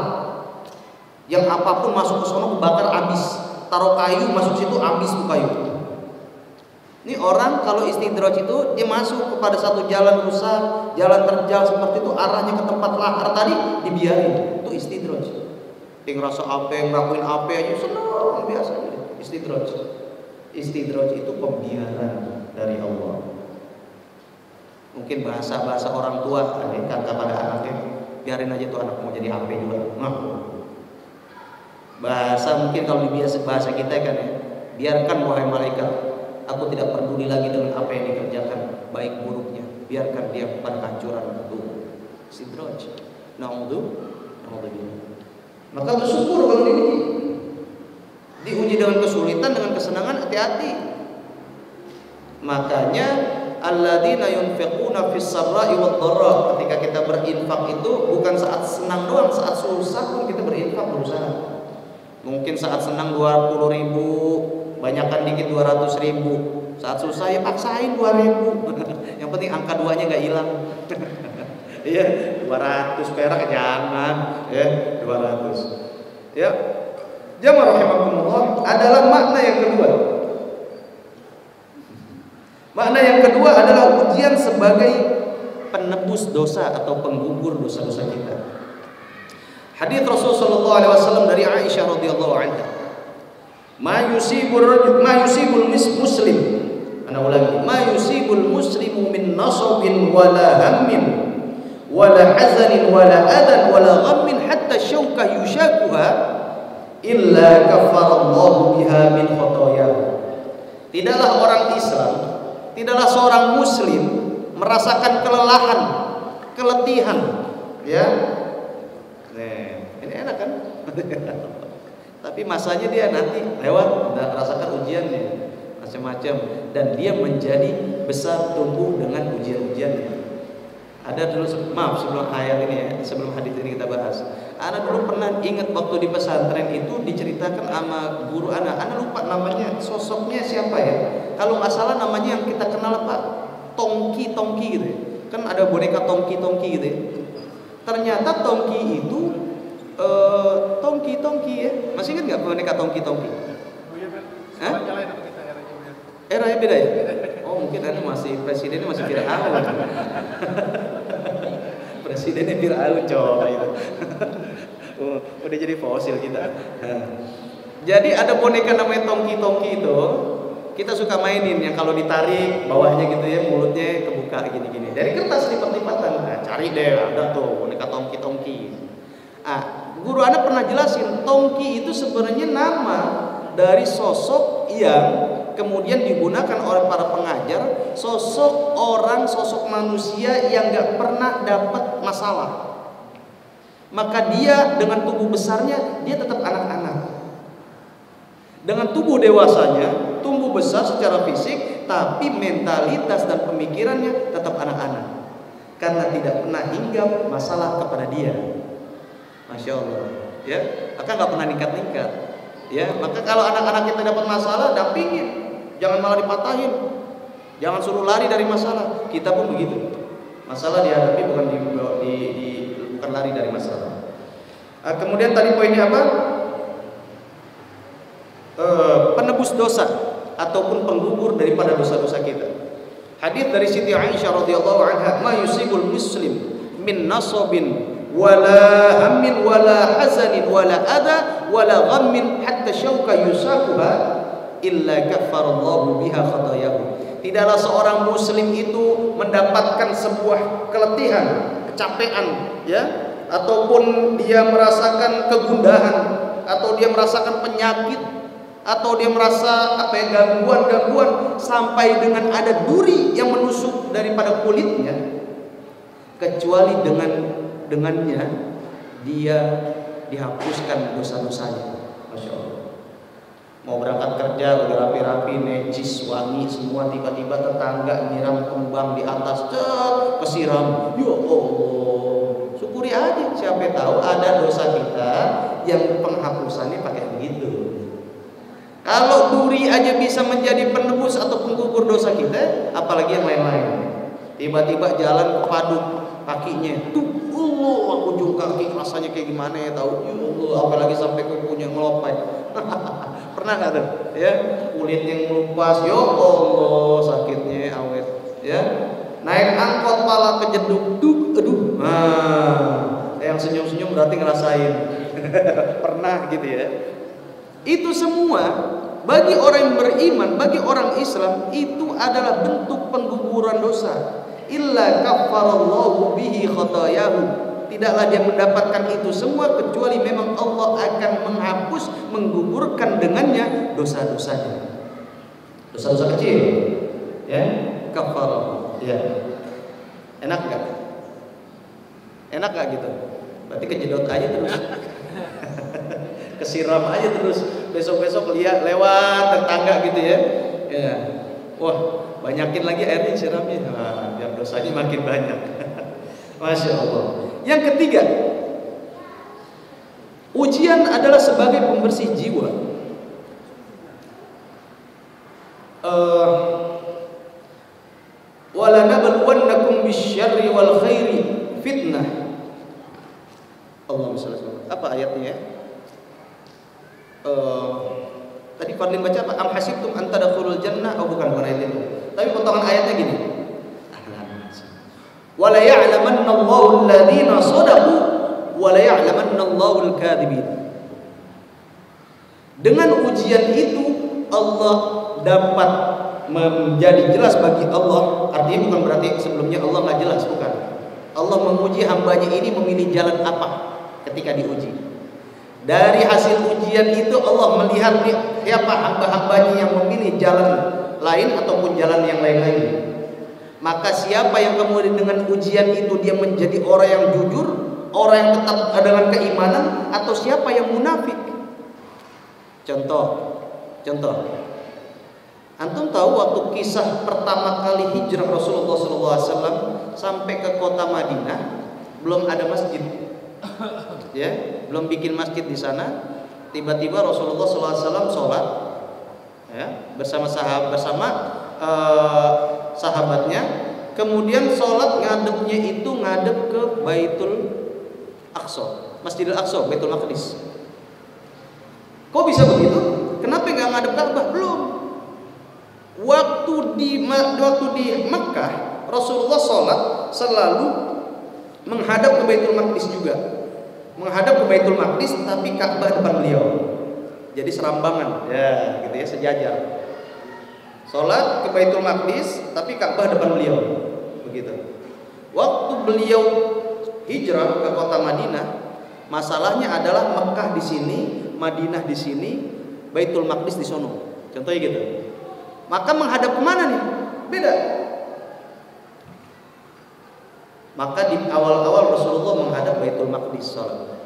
Yang apapun masuk ke sana kebakar habis. Taruh kayu masuk situ habis tuh kayu. Ini orang kalau istidraj itu dia masuk kepada satu jalan rusak, jalan terjal seperti itu, arahnya ke tempat lahar tadi dibiarin. Itu istidraj. Dia ngerasa apa, ngelakuin apa aja senang biasa. Istidraj. Istidraj itu pembiaran dari Allah. Mungkin bahasa orang tua kata pada anaknya, biarin aja tuh anak mau jadi apa juga. Nah, bahasa mungkin kalau bahasa kita kan ya, biarkan wahai malaikat, aku tidak peduli lagi dengan apa yang dikerjakan, baik buruknya, biarkan dia pada kehancuran itu. Istidraj. Naudzubillah. Maka bersyukur kalau diuji dengan kesulitan, dengan kesenangan, hati-hati. Makanya alladzina yunfiquna fis sarra'i wad dharra, ketika kita berinfak itu bukan saat senang doang, saat susah pun kita berinfak, berusaha. Mungkin saat senang 20.000, banyakan dikit 200.000. Saat susah ya paksain 2.000. Yang penting angka 2-nya nggak hilang. Iya, 200 perak jangan, ya 200. Ya, jamaah rahimakumullah, adalah makna yang kedua. Makna yang kedua adalah ujian sebagai penebus dosa atau penggugur dosa-dosa kita. Hadis Rasul sallallahu alaihi wasallam dari Aisyah radhiyallahu anha. Ma yusibul muslim. Ana ulangi. Ma yusibul muslimu min nasabin wala hammin wala hazanin wala adan wala ghammin hatta syauka yushakuha illa kafarallahu biha min khotoyahu. Tidaklah orang Islam, tidaklah seorang muslim merasakan kelelahan, keletihan, ya. Ini enak kan? Tapi masanya dia nanti lewat dan rasakan ujiannya macam-macam, dan dia menjadi besar tumbuh dengan ujian-ujiannya. Ada dulu, maaf sebelum ayat ini ya, sebelum hadis ini kita bahas. Anak dulu pernah ingat waktu di pesantren itu diceritakan sama guru anak lupa namanya, sosoknya siapa ya? Kalau nggak salah namanya yang kita kenal apa? Tongki gitu ya. Kan ada boneka Tongki gitu ya. Ternyata Tongki itu Tongki ya. Masih ingat nggak boneka Tongki? Oh iya, Hah? Eranya beda ya? Oh mungkin anu masih presidennya masih Fir'aun. Presidennya Fir'aun coy. Udah jadi fosil kita. Jadi ada boneka namanya Tongki itu. Kita suka mainin yang kalau ditarik bawahnya gitu ya, mulutnya kebuka gini-gini. Dari kertas lipat-lipatan. Nah, cari deh, ada tuh boneka Tongki. Guru anak pernah jelasin, Tongki itu sebenarnya nama dari sosok yang kemudian digunakan oleh para pengajar, sosok manusia yang gak pernah dapat masalah. Maka dia dengan tubuh besarnya dia tetap anak-anak. Dengan tubuh dewasanya, tumbuh besar secara fisik, tapi mentalitas dan pemikirannya tetap anak-anak. Karena tidak pernah hinggap masalah kepada dia. Masya Allah, ya, maka nggak pernah ningkat-ningkat, ya. Maka kalau anak-anak kita dapat masalah, dampingin, jangan malah dipatahin. Jangan suruh lari dari masalah. Kita pun begitu. Masalah dihadapi bukan bukan lari dari masalah. Kemudian tadi poinnya apa? Penebus dosa ataupun penggugur daripada dosa-dosa kita. Hadis dari Siti Aisyah radhiyallahu anha, "Ma yusibul muslim min nasabin wala hammin wala hazanin wala adha wala ghammin hatta syauka yusakuha illa kaffarallahu biha khatayahu." Tidaklah seorang muslim itu mendapatkan sebuah keletihan, kecapean, ya, ataupun dia merasakan kegundahan, atau dia merasakan penyakit, atau dia merasa gangguan-gangguan sampai dengan ada duri yang menusuk daripada kulitnya, kecuali dengannya dia dihapuskan dosa-dosanya. Masya Allah. Mau berangkat kerja udah rapi-rapi, necis, wangi semua, tiba-tiba tetangga nyiram kembang di atas, kesiram. Ya Allah, syukuri aja. Siapa tahu ada dosa kita yang penghapusannya pakai begitu. Kalau duri aja bisa menjadi penebus atau penggugur dosa kita, apalagi yang lain-lain. Tiba-tiba jalan kepaduk kakinya, tuh Allah, ujung kaki rasanya kayak gimana ya tahu. Ya Allah, apalagi sampai kukunya ngelopai. Pernah nggak tuh? Ya, kulit yang melupas, ya Allah, sakitnya awet. Ya, naik angkot pala kejeduk, aduh. Yang senyum-senyum berarti ngerasain. Pernah gitu ya. Itu semua bagi orang yang beriman, bagi orang Islam itu adalah bentuk pengguguran dosa. Illa kaffarallahu bihi khatayahu. Tidaklah dia mendapatkan itu semua kecuali memang Allah akan menghapus, menggugurkan dengannya dosa-dosanya. Dosa-dosa kecil, ya, kafarah, ya. Enak gak? Enak gak gitu? Berarti kejedot aja terus. Kesiram aja terus. Besok-besok lihat lewat tetangga gitu ya. Ya. Wah, banyakin lagi airnya siramnya. Nah, biar dosanya makin banyak. Masya Allah. Yang ketiga, ujian adalah sebagai pembersih jiwa. Wala nabluwannakum bisyarri wal khairi fitnah. Allahumma shalli alaihi. Apa ayatnya? Tadi Fadlin baca apa? Am hasibtum an tadkhulul jannah? Oh bukan ayat itu. Tapi potongan ayatnya gini. Wala ya'lamanna Allahu alladhina shadaqu wala ya'lamanna Allahu al-kadhibin. Dengan ujian itu Allah dapat menjadi jelas bagi Allah. Artinya bukan berarti sebelumnya Allah nggak jelas, bukan. Allah menguji hambanya ini memilih jalan apa ketika diuji. Dari hasil ujian itu Allah melihat siapa hamba-hambanya yang memilih jalan lain ataupun jalan yang lain-lain. Maka siapa yang kemudian dengan ujian itu dia menjadi orang yang jujur, orang yang tetap dengan keimanan, atau siapa yang munafik? Contoh. Antum tahu waktu kisah pertama kali hijrah Rasulullah SAW sampai ke kota Madinah, belum ada masjid, ya, belum bikin masjid di sana. Tiba-tiba Rasulullah SAW sholat, ya, bersama sahabatnya, kemudian sholat ngadepnya itu ngadep ke Baitul Aqsa, Masjidil Aqsa, Baitul Maqdis. Kok bisa begitu? Kenapa nggak ngadep Ka'bah? Belum. Waktu di Mekah, Rasulullah sholat selalu menghadap ke Baitul Maqdis juga, menghadap ke Baitul Maqdis, tapi Ka'bah depan beliau. Jadi serambangan, ya, gitu ya, sejajar. Sholat ke Baitul Maqdis, tapi Ka'bah depan beliau, begitu. Waktu beliau hijrah ke kota Madinah, masalahnya adalah Mekah di sini, Madinah di sini, Baitul Maqdis di sono. Contohnya gitu. Maka menghadap kemana nih? Beda. Maka di awal-awal Rasulullah menghadap Baitul Maqdis sholat.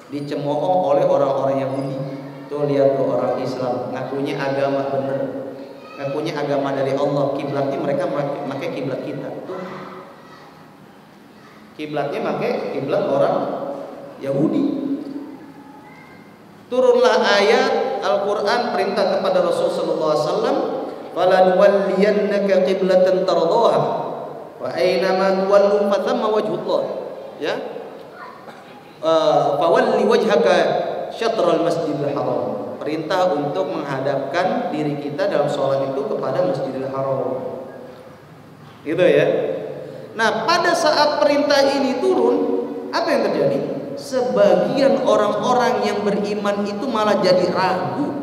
Dicemooh oleh orang-orang Yahudi. Tuh lihat tuh orang Islam, ngakunya agama bener. Ngakunya agama dari Allah, kiblatnya mereka pakai kiblat kita. Tuh. Kiblatnya pakai kiblat orang Yahudi. Turunlah ayat Al-Qur'an perintah kepada Rasul sallallahu alaihi wasallam, falanuwalliyannaka qiblatan tardaha wa aina ma tuwallu fathamma wajhullah. Ya. Fawalli wajhaka syatral masjidil haram. Perintah untuk menghadapkan diri kita dalam sholat itu kepada Masjidil Haram. Gitu ya. Nah, pada saat perintah ini turun, apa yang terjadi? Sebagian orang-orang yang beriman itu malah jadi ragu.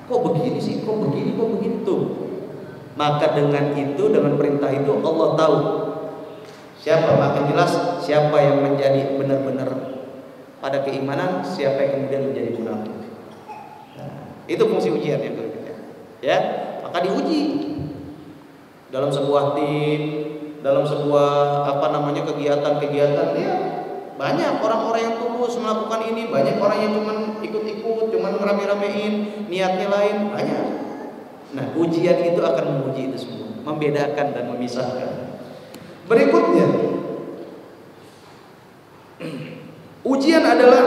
Kok begini sih? Kok begini? Kok begini tuh? Maka dengan itu, dengan perintah itu Allah tahu siapa, makin jelas siapa yang menjadi benar-benar pada keimanan, siapa yang kemudian menjadi munafik. Itu fungsi ujian yang berikutnya. Ya, maka diuji dalam sebuah tim, dalam sebuah kegiatan-kegiatan ya. Banyak orang-orang yang tulus melakukan ini, banyak orang yang cuma ikut-ikut, cuma ngerame-ramein, niatnya lain, banyak. Nah, ujian itu akan menguji itu semua, membedakan dan memisahkan. Berikutnya, ujian adalah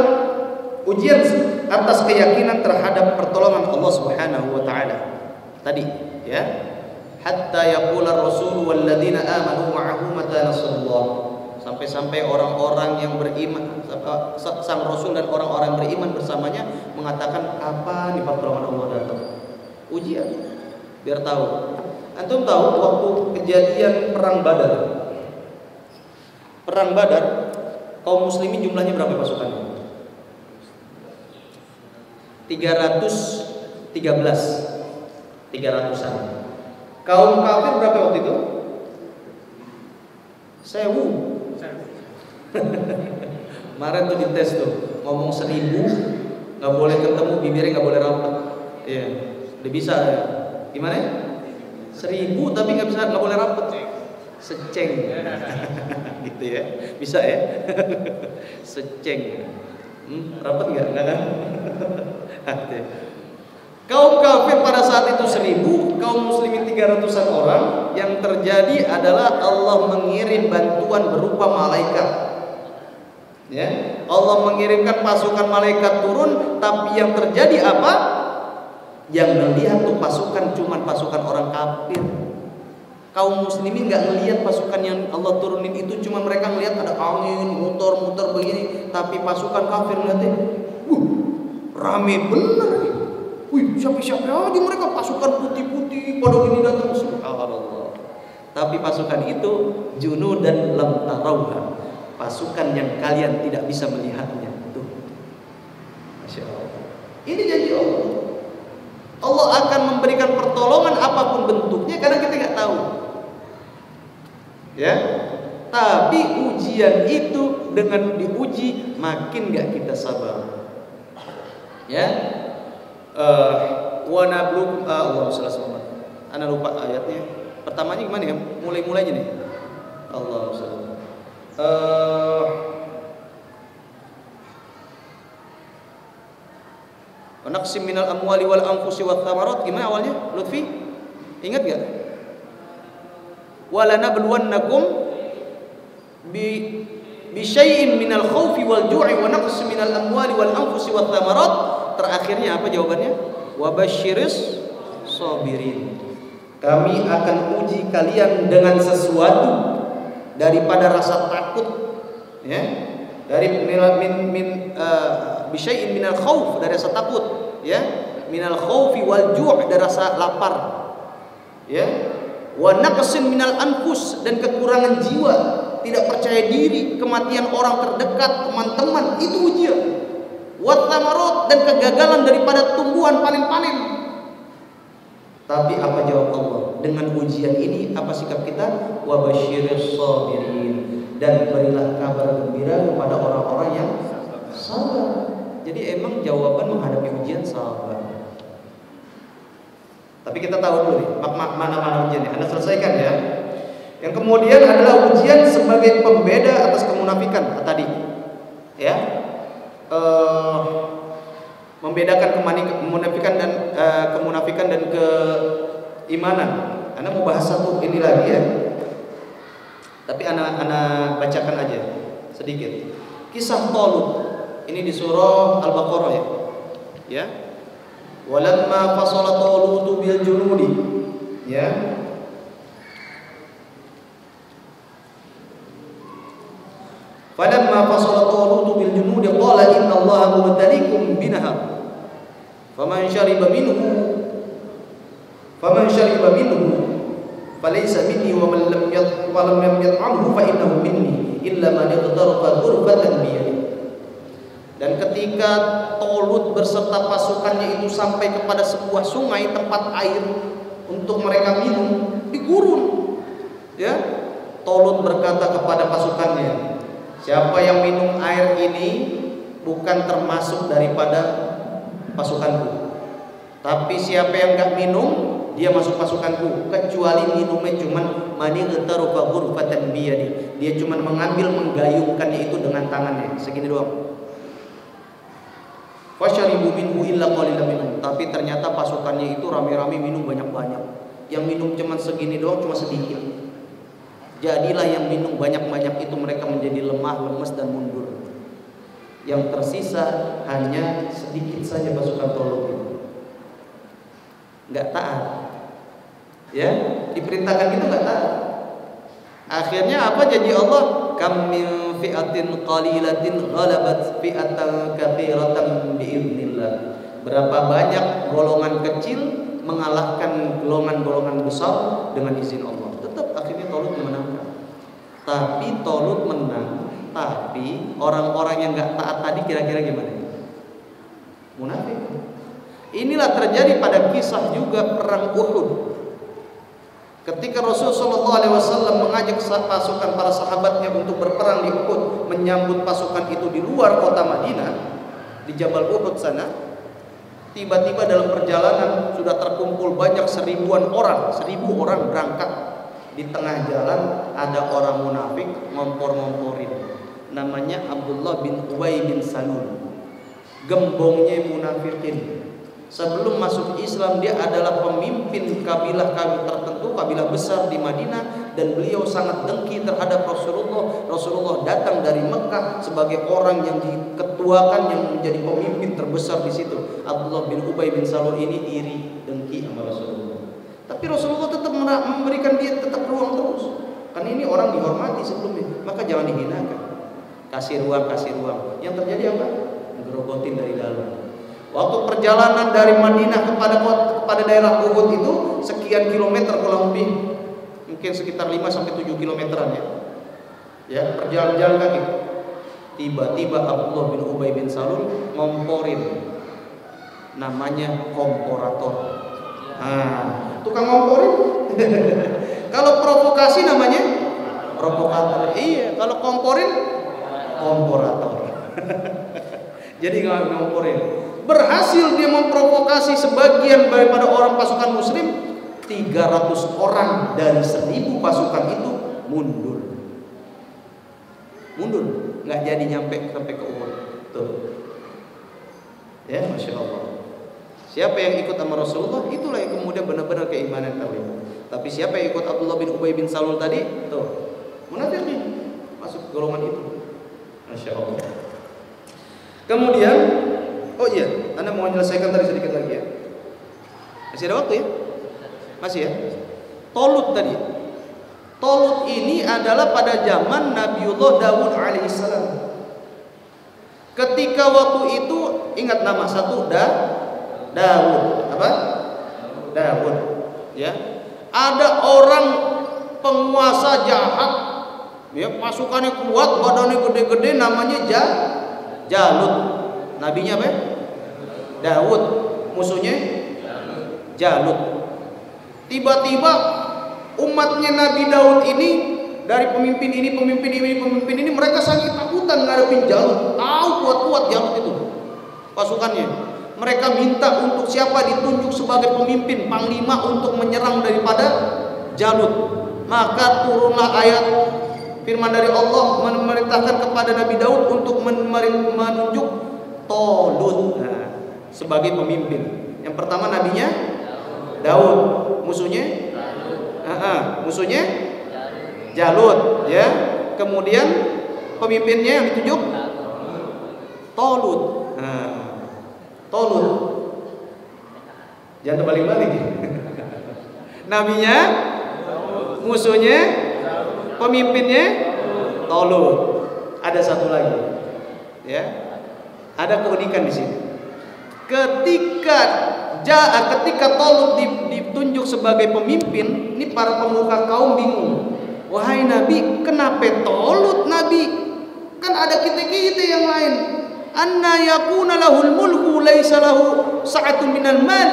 ujian atas keyakinan terhadap pertolongan Allah Subhanahu wa taala. Tadi, ya. Hatta yaqula ar-rasul wal ladzina amanu ma'ahu mata nasrullah. Sampai-sampai orang-orang yang beriman, sang rasul dan orang-orang beriman bersamanya mengatakan, kapan nih pertolongan Allah datang? Ujian. Biar tahu. Antum tahu waktu kejadian perang Badar. Perang Badar, kaum muslimin jumlahnya berapa pasukannya? 313-300an. Kaum kafir berapa waktu itu? 1000. Kemarin tuh dites tuh, ngomong 1000, nggak boleh ketemu, bibirnya nggak boleh rapat. Iya, udah bisa ya. Gimana? 1000 tapi nggak boleh rapat. Seceng, gitu ya, bisa ya? Seceng, rapat nggak kan? Kaum kafir pada saat itu 1000, kaum muslimin 300-an orang. Yang terjadi adalah Allah mengirim bantuan berupa malaikat. Ya, Allah mengirimkan pasukan malaikat turun, tapi yang terjadi apa? Yang melihat tuh pasukan cuman pasukan orang kafir. Kaum muslimin nggak ngelihat pasukan yang Allah turunin itu, cuma mereka ngelihat ada angin, muter-muter begini, tapi pasukan kafir ngeliatnya, rame bener. Wih, siapa-siapa aja mereka, pasukan putih-putih pada gini datang, subhanallah. Tapi pasukan itu junud dan lam tarawha, pasukan yang kalian tidak bisa melihatnya. Tuh, masya Allah. Ini janji Allah. Allah akan memberikan pertolongan apapun bentuknya, karena kita nggak tahu. Ya, tapi ujian itu dengan diuji makin nggak kita sabar. Ya. Wa nablum Allahumma shalli ala Muhammad. Ana lupa ayatnya. Pertamanya gimana ya? Mulai-mulainya nih. Allahumma shalli. Wa naqsim minal amwali wal anfusi wath thamarat. Gimana awalnya? Lutfi? Ingat enggak? Wa lanabluwannakum bi syai'in minal khaufi wal ju'i wa naqsim minal amwali wal anfusi wath thamarat. Terakhirnya apa jawabannya? Wabasyiris sabirin. Kami akan uji kalian dengan sesuatu daripada rasa takut, ya, dari bisyai'in minal khauf, dari rasa takut, ya, minal khaufi wal ju' dari rasa lapar, ya, wa naqsin minal anfus, dan kekurangan jiwa, tidak percaya diri, kematian orang terdekat, teman-teman, itu ujian. Wat thamarot, dan kegagalan daripada tumbuhan panen-panen. Tapi apa jawab Allah? Dengan ujian ini apa sikap kita? Wa basyiris sabirin, dan berilah kabar gembira kepada orang-orang yang sabar. Jadi emang jawaban menghadapi ujian sabar. Tapi kita tahu dulu nih mana ujiannya. Anda selesaikan ya. Yang kemudian adalah ujian sebagai pembeda atas kemunafikan tadi. Ya. Membedakan kemunafikan dan keimanan. Anda mau bahas satu ini lagi ya. Tapi anak bacakan aja sedikit. Kisah Talut ini di surah Al-Baqarah ya. Ya. Walamma fasala Talut bil junudi, ya. Falamma fasala Talut bil junudi qala inna Allaha mubtaliikum binahar. Faman syariba minhu falaysa minni wa man lam yat'amhu fa innahu minni illa man iqtarafa ghurfatan bi yadihi. Dan ketika Talut berserta pasukannya itu sampai kepada sebuah sungai tempat air untuk mereka minum di gurun, ya, Talut berkata kepada pasukannya, siapa yang minum air ini bukan termasuk daripada pasukanku, tapi siapa yang enggak minum dia masuk pasukanku, kecuali minumnya cuman mani ghtarufa ghurfatan bi yadihi, dia cuman mengambil menggayungkannya itu dengan tangannya segini doang. Fasyaribu minhu illa qalilan minhum, tapi ternyata pasukannya itu rame-rame minum banyak-banyak. Yang minum cuma segini doang, cuma sedikit. Jadilah yang minum banyak-banyak itu mereka menjadi lemah, lemes dan mundur. Yang tersisa hanya sedikit saja pasukan Talut itu. Enggak taat. Ya, diperintahkan gitu enggak taat. Akhirnya apa janji Allah? Kam min fi'atin qalilatin ghalabat fi'atan katsiratan biiznillah. Berapa banyak golongan kecil mengalahkan golongan-golongan besar dengan izin Allah. Tetap akhirnya Talut menangkan. Tapi Talut menang, tapi orang-orang yang enggak taat tadi kira-kira gimana? Munafik. Inilah terjadi pada kisah juga perang Uhud. Ketika Rasulullah SAW mengajak pasukan para sahabatnya untuk berperang di Uhud, menyambut pasukan itu di luar kota Madinah, di Jabal Uhud sana, tiba-tiba dalam perjalanan sudah terkumpul banyak 1000 orang berangkat. Di tengah jalan ada orang munafik ngompor-ngomporin, namanya Abdullah bin Ubay bin Salul, gembongnya munafikin. Sebelum masuk Islam dia adalah pemimpin kabilah tertentu, kabilah besar di Madinah, dan beliau sangat dengki terhadap Rasulullah. Rasulullah datang dari Mekah sebagai orang yang diketuakan, yang menjadi pemimpin terbesar di situ. Abdullah bin Ubay bin Salul ini iri, dengki sama Rasulullah. Tapi Rasulullah tetap memberikan dia tetap ruang terus. Kan ini orang dihormati sebelumnya, maka jangan dihinakan. Kasih ruang. Yang terjadi apa? Ngerogotin dari dalam. Waktu perjalanan dari Madinah kepada daerah Uhud itu sekian kilometer kurang lebih, mungkin sekitar 5-7 kilometeran ya. Ya, perjalanan kaki. Tiba-tiba Abdullah bin Ubay bin Salul ngomporin, namanya komporator. Tukang ngomporin. Kalau provokasi namanya provokator. Iya, kalau komporin komporator. Jadi ngomporin. Berhasil dia memprovokasi sebagian daripada orang pasukan muslim. 300 orang dari 1000 pasukan itu mundur, nggak jadi nyampe sampai ke Uhud. Tuh, ya, masya Allah. Siapa yang ikut sama Rasulullah, itulah yang kemudian benar-benar keimanan tauhid. Tapi siapa yang ikut Abdullah bin Ubay bin Salul tadi, tuh, munafik nih, masuk golongan itu. Masya Allah. Kemudian, oh iya, Anda mau menyelesaikan tadi sedikit lagi ya. Masih ada waktu ya? Masih ya? Talut tadi. Talut ini adalah pada zaman Nabiullah Daud alaihissalam. Ketika waktu itu, ingat nama satu, Daud. Apa? Daud. Ya. Ada orang penguasa jahat, ya, pasukannya kuat, badannya gede-gede, namanya Jalut. Nabinya apa? Daud. Musuhnya Jalut. Tiba-tiba umatnya Nabi Daud ini, dari pemimpin ini mereka sangat takutan ngadepin Jalut. Tahu kuat-kuat Jalut itu pasukannya. Mereka minta untuk siapa ditunjuk sebagai pemimpin panglima untuk menyerang daripada Jalut. Maka turunlah ayat firman dari Allah memerintahkan kepada Nabi Daud untuk menunjuk Talut sebagai pemimpin. Yang pertama nabinya Daud, musuhnya musuhnya Jalut, ya. Kemudian pemimpinnya yang ditunjuk Talut. Talut. Jangan terbalik-balik. Nabinya, musuhnya, pemimpinnya Talut. Ada satu lagi, ya. Ada keunikan di sini. Ketika Talut ditunjuk sebagai pemimpin, ini para pemuka kaum bingung. Wahai Nabi, kenapa Talut Nabi? Kan ada kita-kita yang lain. Anna yakuna lahul mulku laisa lahu sa'atun minal mal.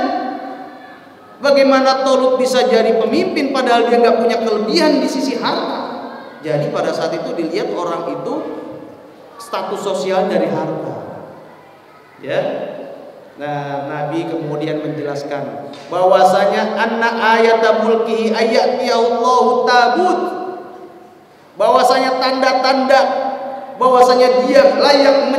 Bagaimana Talut bisa jadi pemimpin padahal dia nggak punya kelebihan di sisi harta? Jadi pada saat itu dilihat orang itu status sosial dari harta. Ya. Nah, Nabi kemudian menjelaskan bahwasanya anna ayata mulkihi ayatiyallahu tabut. Bahwasanya tanda-tanda bahwasanya dia layak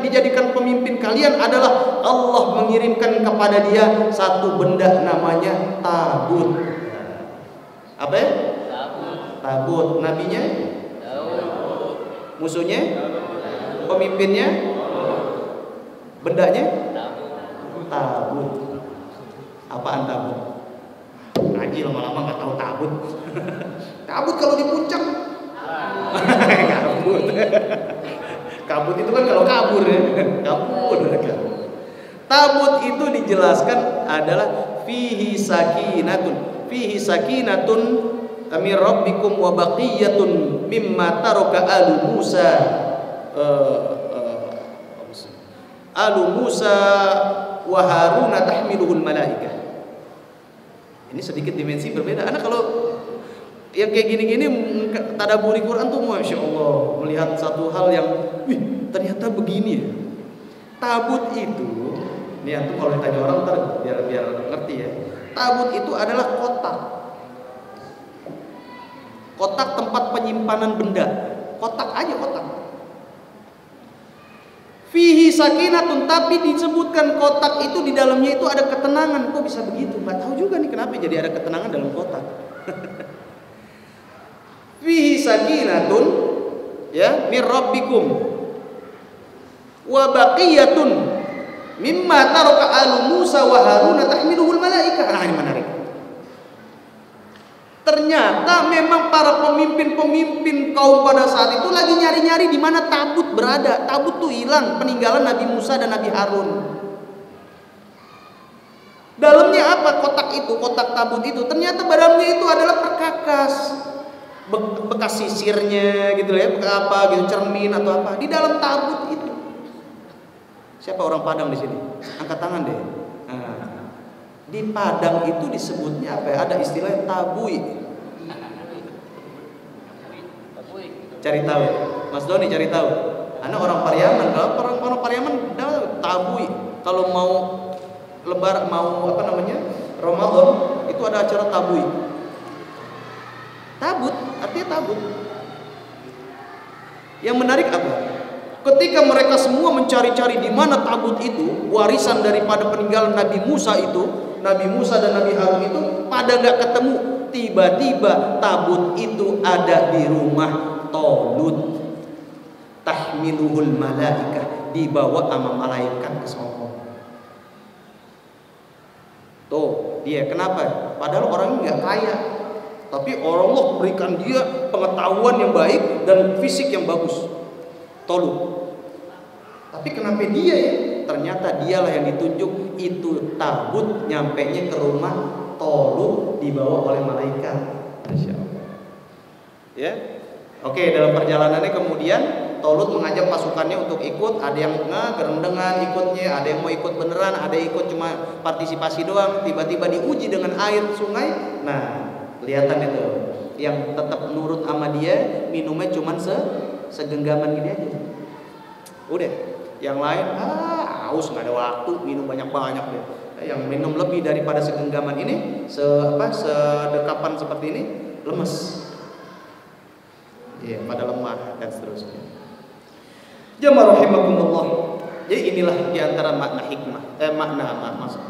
dijadikan pemimpin kalian adalah Allah mengirimkan kepada dia satu benda namanya tabut. Apa ya? Tabut. Nabinya? Musuhnya? Pemimpinnya? Bendanya? Tabut. Apaan tabut? Ngaji lama-lama nggak tahu tabut. Tabut kalau di puncak. Kabut. Kabut itu kan kalau kabur ya. Kabur. Tabut itu dijelaskan adalah fihi sakinatun min rabbikum wa baqiyatun mimma taraka alu Musa wa Haruna tahmiluhul malaikah. Ini sedikit dimensi berbeda. Anak kalau yang kayak gini-gini tadabburi Quran tuh Masya Allah, melihat satu hal yang ternyata begini ya. Tabut itu, ini antum kalau ditanya orang biar ngerti ya. Tabut itu adalah kotak tempat penyimpanan benda. Kotak aja kotak. Fihi sakinatun, tapi disebutkan kotak itu di dalamnya itu ada ketenangan. Kok bisa begitu? Nggak tahu juga nih kenapa jadi ada ketenangan dalam kotak. Fihi sakinatun ya mir rabbikum wa baqiyatun mimma taraka alu Musa wa Haruna tahmiluhul malaikah. Nah, ini menarik. Ternyata memang para pemimpin kaum pada saat itu lagi nyari-nyari di mana tabut berada. Tabut tuh hilang, peninggalan Nabi Musa dan Nabi Harun. Dalamnya apa kotak itu, kotak tabut itu? Ternyata dalamnya itu adalah perkakas, bekas sisirnya gitu ya, apa gitu, cermin atau apa di dalam tabut itu. Siapa orang Padang di sini? Angkat tangan deh. Nah, di Padang itu disebutnya apa ya? Ada istilahnya tabui. Cari tahu, Mas Doni cari tahu. Anak orang Pariaman, kalau orang Pariaman tabui. Kalau mau Ramadan itu ada acara tabui. Tabut artinya tabut. Yang menarik apa? Ketika mereka semua mencari-cari di mana tabut itu, warisan daripada peninggalan Nabi Musa itu, Nabi Musa dan Nabi Harun itu pada nggak ketemu. Tiba-tiba tabut itu ada di rumah Talut. Tahmiluhul malaikah, dibawa sama malaikat ke sono. Tuh dia kenapa? Padahal orangnya nggak kaya, tapi Allah berikan dia pengetahuan yang baik dan fisik yang bagus. Talut. Tapi kenapa dia ya? Ternyata dialah yang ditunjuk itu tabut nyampenya ke rumah Talut dibawa oleh malaikat. Masya Allah. Ya, oke, dalam perjalanannya kemudian Talut mengajak pasukannya untuk ikut. Ada yang gerendengan ikutnya, ada yang mau ikut beneran, ada yang ikut cuma partisipasi doang. Tiba-tiba diuji dengan air sungai. Nah, kelihatan itu yang tetap nurut sama dia, minumnya cuma segenggaman gini aja. Udah, yang lain haus nggak ada waktu, minum banyak-banyak deh. Yang minum lebih daripada segenggaman ini, sedekapan seperti ini, lemes. Pada lemah dan seterusnya. Jamaah rahimakumullah. Jadi inilah diantara makna hikmah,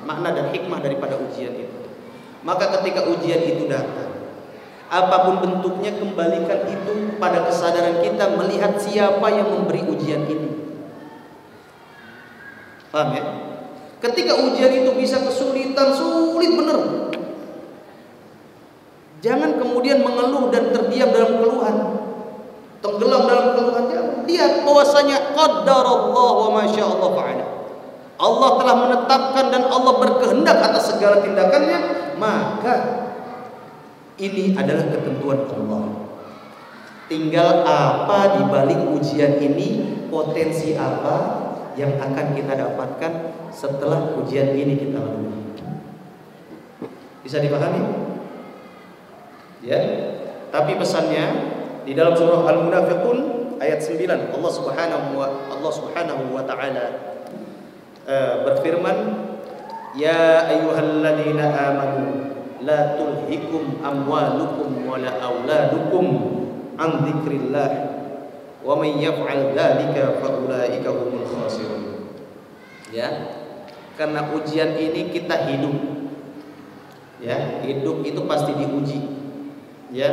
makna dan hikmah daripada ujian itu. Maka ketika ujian itu datang, apapun bentuknya, kembalikan itu pada kesadaran kita melihat siapa yang memberi ujian ini. Paham ya? Ketika ujian itu bisa kesulitan, kemudian mengeluh dan terdiam dalam keluhan, tenggelam dalam keluhan. Lihat bahwasanya qadarullah wa masyaallah fa'ala. Allah telah menetapkan dan Allah berkehendak atas segala tindakannya, maka ini adalah ketentuan Allah. Tinggal apa di balik ujian ini, potensi apa yang akan kita dapatkan setelah ujian ini kita lalui. Bisa dipahami? Ya. Tapi pesannya di dalam surah Al-Munafiqun ayat 9 Allah Subhanahu wa taala berfirman, ya ayyuhalladzina amanu la tulhikum amwalukum wala auladukum an dzikrillah wa may yaf'al dzalika fa ulaika humul khasirun. Ya, karena ujian ini kita hidup. Ya, hidup itu pasti diuji. Ya.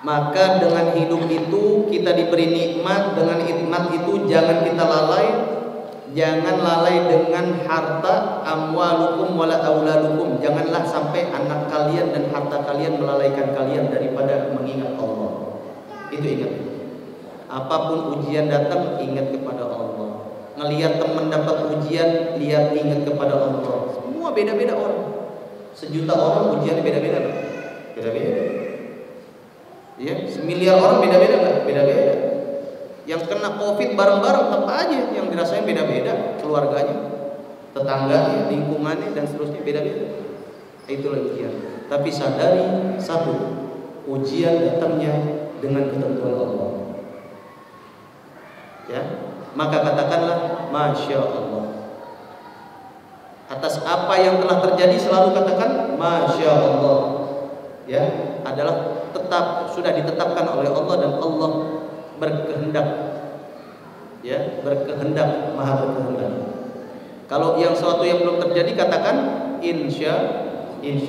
Maka dengan hidup itu kita diberi nikmat, dengan nikmat itu jangan kita lalai. Jangan lalai dengan harta, amwalukum wala auladukum. Janganlah sampai anak kalian dan harta kalian melalaikan kalian daripada mengingat Allah. Itu ingat. Apapun ujian datang, ingat kepada Allah. Ngelihat teman dapat ujian, lihat ingat kepada Allah. Semua beda-beda orang. Sejuta orang ujiannya beda-beda, beda-beda. Ya, 1 miliar orang beda-beda nggak? Beda-beda. Yang kena COVID bareng-bareng apa aja, yang dirasain beda-beda, keluarganya, tetangganya, lingkungannya dan seterusnya beda-beda. Itulah ujian. Tapi sadari satu, ujian datangnya dengan ketentuan Allah. Ya, maka katakanlah Masya Allah. Atas apa yang telah terjadi selalu katakan Masya Allah. Ya, adalah sudah ditetapkan oleh Allah dan Allah berkehendak. Ya, berkehendak, maha berkehendak. Kalau yang suatu yang belum terjadi katakan insya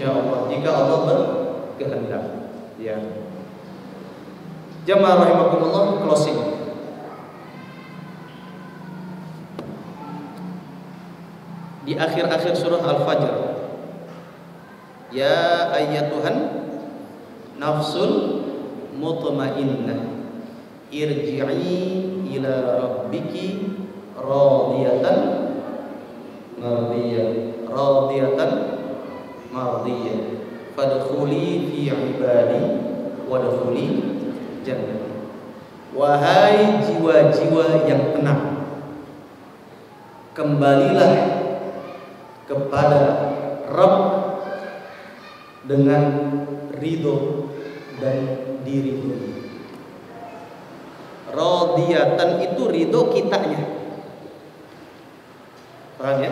Allah, jika Allah berkehendak. Ya. Jamaah rahimakumullah, closing. Di akhir-akhir surah Al-Fajr, ya ayyatuhan nafsul mutmainnah irji'i ila rabbiki radiyatan mardiyah fadkhuli fi ibadi wadkhuli jannah. Wahai jiwa-jiwa yang tenang, kembalilah kepada Rabb dengan ridho dan diridhoi. Radiyatan itu ridho kitanya, paham ya?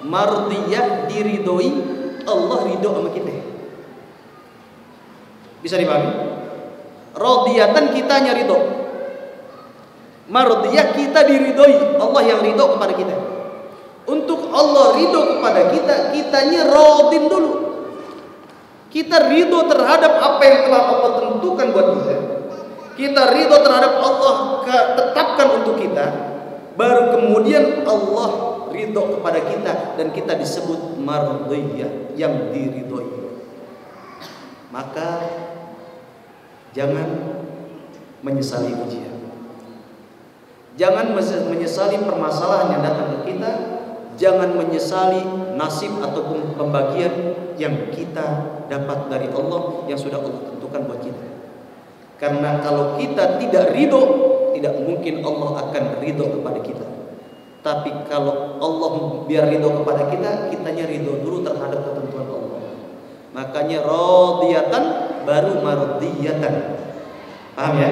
Mardiyah diridhoi, Allah ridho sama kita. Bisa dipahami? Radiyatan kitanya ridho, mardiyah kita diridhoi, Allah yang ridho kepada kita. Untuk Allah ridho kepada kita, kitanya radin dulu. Kita ridho terhadap apa yang telah Allah tentukan buat kita. Kita ridho terhadap Allah tetapkan untuk kita. Baru kemudian Allah ridho kepada kita dan kita disebut mardiyah, yang diridhoi. Maka jangan menyesali ujian. Jangan menyesali permasalahan yang datang ke kita. Jangan menyesali nasib ataupun pembagian yang kita dapat dari Allah yang sudah Allah tentukan buat kita. Karena kalau kita tidak ridho, tidak mungkin Allah akan ridho kepada kita. Tapi kalau Allah biar ridho kepada kita, kitanya ridho dulu terhadap ketentuan Allah. Makanya radiyatan baru mardiyatan. Paham ya?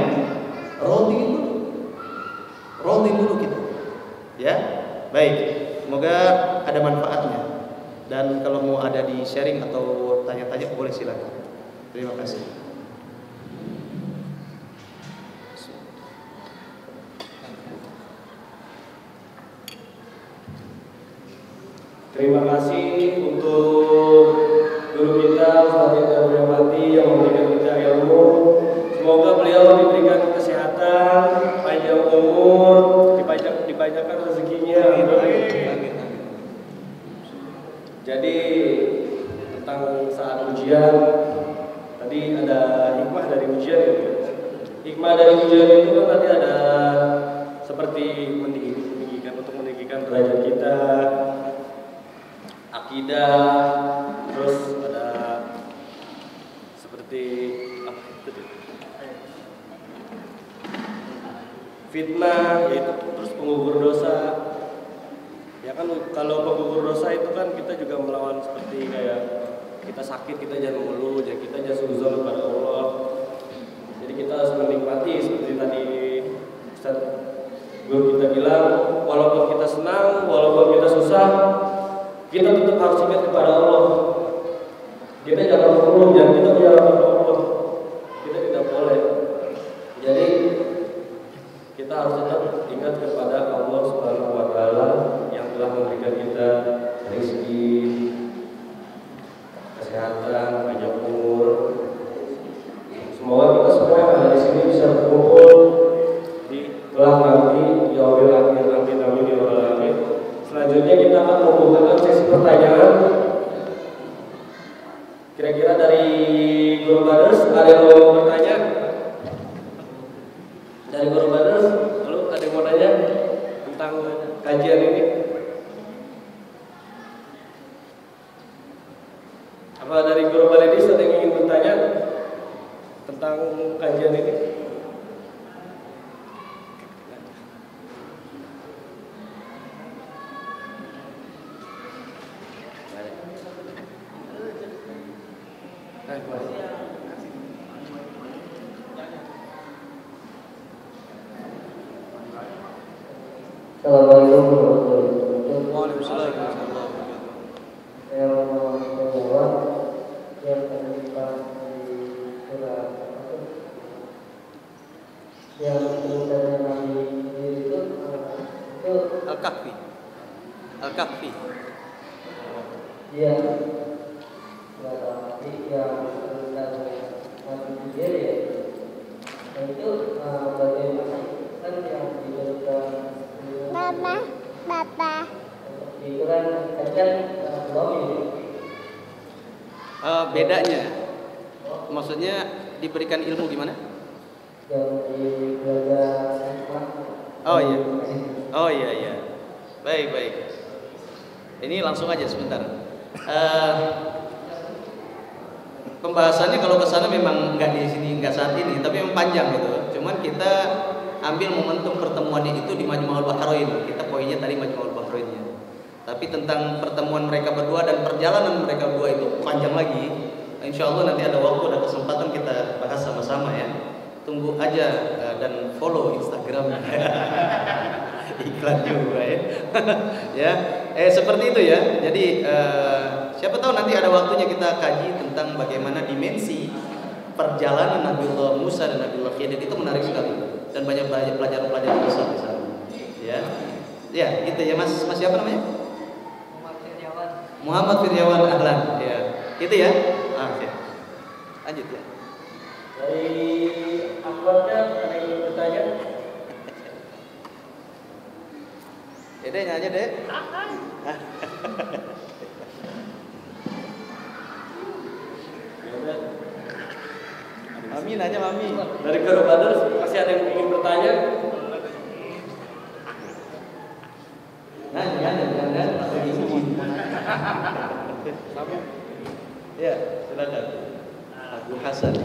Radhi dulu kita. Ya, baik. Semoga ada manfaatnya. Dan kalau mau ada di sharing atau tanya-tanya boleh silakan. Terima kasih. Terima kasih untuk guru kita Ustaz Yadar Brahmati yang memberikan kita ilmu. Semoga beliau diberikan kesehatan, panjang umur, dipanjangkan rezekinya. Jadi tentang saat ujian. Tadi ada hikmah dari ujian gitu. Hikmah dari ujian itu kan tadi ada seperti meninggikan derajat kita, akidah, terus ada seperti fitnah, yaitu terus penggugur dosa. Ya kan kalau penggugur dosa itu kan kita juga melawan seperti kayak kita sakit, kita jangan mengeluh, kita jangan suzon kepada Allah. Jadi kita harus menikmati seperti tadi Ustaz Guru kita bilang, walaupun kita senang, walaupun kita susah, kita tetap harus ingat kepada Allah. Kita jangan mengeluh, kita jangan mengeluh. Kita tidak boleh. Jadi kita harus tetap ingat kepada Allah Subhanahu wa taala yang telah memberikan kita rezeki, kesehatan, panjang umur. Semoga kita semua yang ada di sini bisa berkumpul di kelak nanti di yaumil akhir. Amin amin ya rabbal alamin. Selanjutnya kita akan membuka sesi pertanyaan. Kira-kira dari Guru Baders ada yang mau bertanya? Dari Guru Baders, lalu ada yang mau nanya tentang kajian ini? Apa dari Guru Baledis ada yang ingin bertanya tentang kajian ini? Assalamualaikum warahmatullahi wabarakatuh. Waalaikumsalam. Saya mau menjawab yang terlibat di surat yang tulisannya Nabi itu Al-Kahfi. Al-Kahfi. dia berarti yang tulisannya Nabi sendiri ya. Nah itu bagaimana kan yang diberikan Mama, Papa. itu kan kajian suami. Bedanya, maksudnya diberikan ilmu gimana? Yang di belajar Oh iya, oh iya. Baik. Ini langsung aja sebentar. Pembahasannya kalau ke sana memang nggak di sini, nggak saat ini, tapi memang panjang gitu. Cuman kita ambil momentum pertemuannya itu di Majmu'ul Bahrain. Kita poinnya tadi Majmu'ul Bahrainnya. Tapi tentang pertemuan mereka berdua dan perjalanan mereka berdua itu panjang lagi. Insya Allah nanti ada waktu, ada kesempatan kita bahas sama-sama ya. Tunggu aja dan follow Instagram. Iklan juga ya. Ya, seperti itu ya. Jadi siapa tahu nanti ada waktunya kita kaji tentang bagaimana dimensi perjalanan Nabiullah Musa dan Nabiullah Khidir. Itu menarik sekali dan banyak pelajaran-pelajaran besar di sana. Ya, gitu ya Mas siapa namanya? Muhammad Firyawan Ahlan. Ya, gitu ya. Oke. Lanjut ya. Dari akhwatnya ada yang ingin bertanya? Ya deh, nanya deh. Mami nanya Mami. Dari Guru Baders masih ada yang ingin bertanya? Jangan. Ya, silakan. Abu Hasan.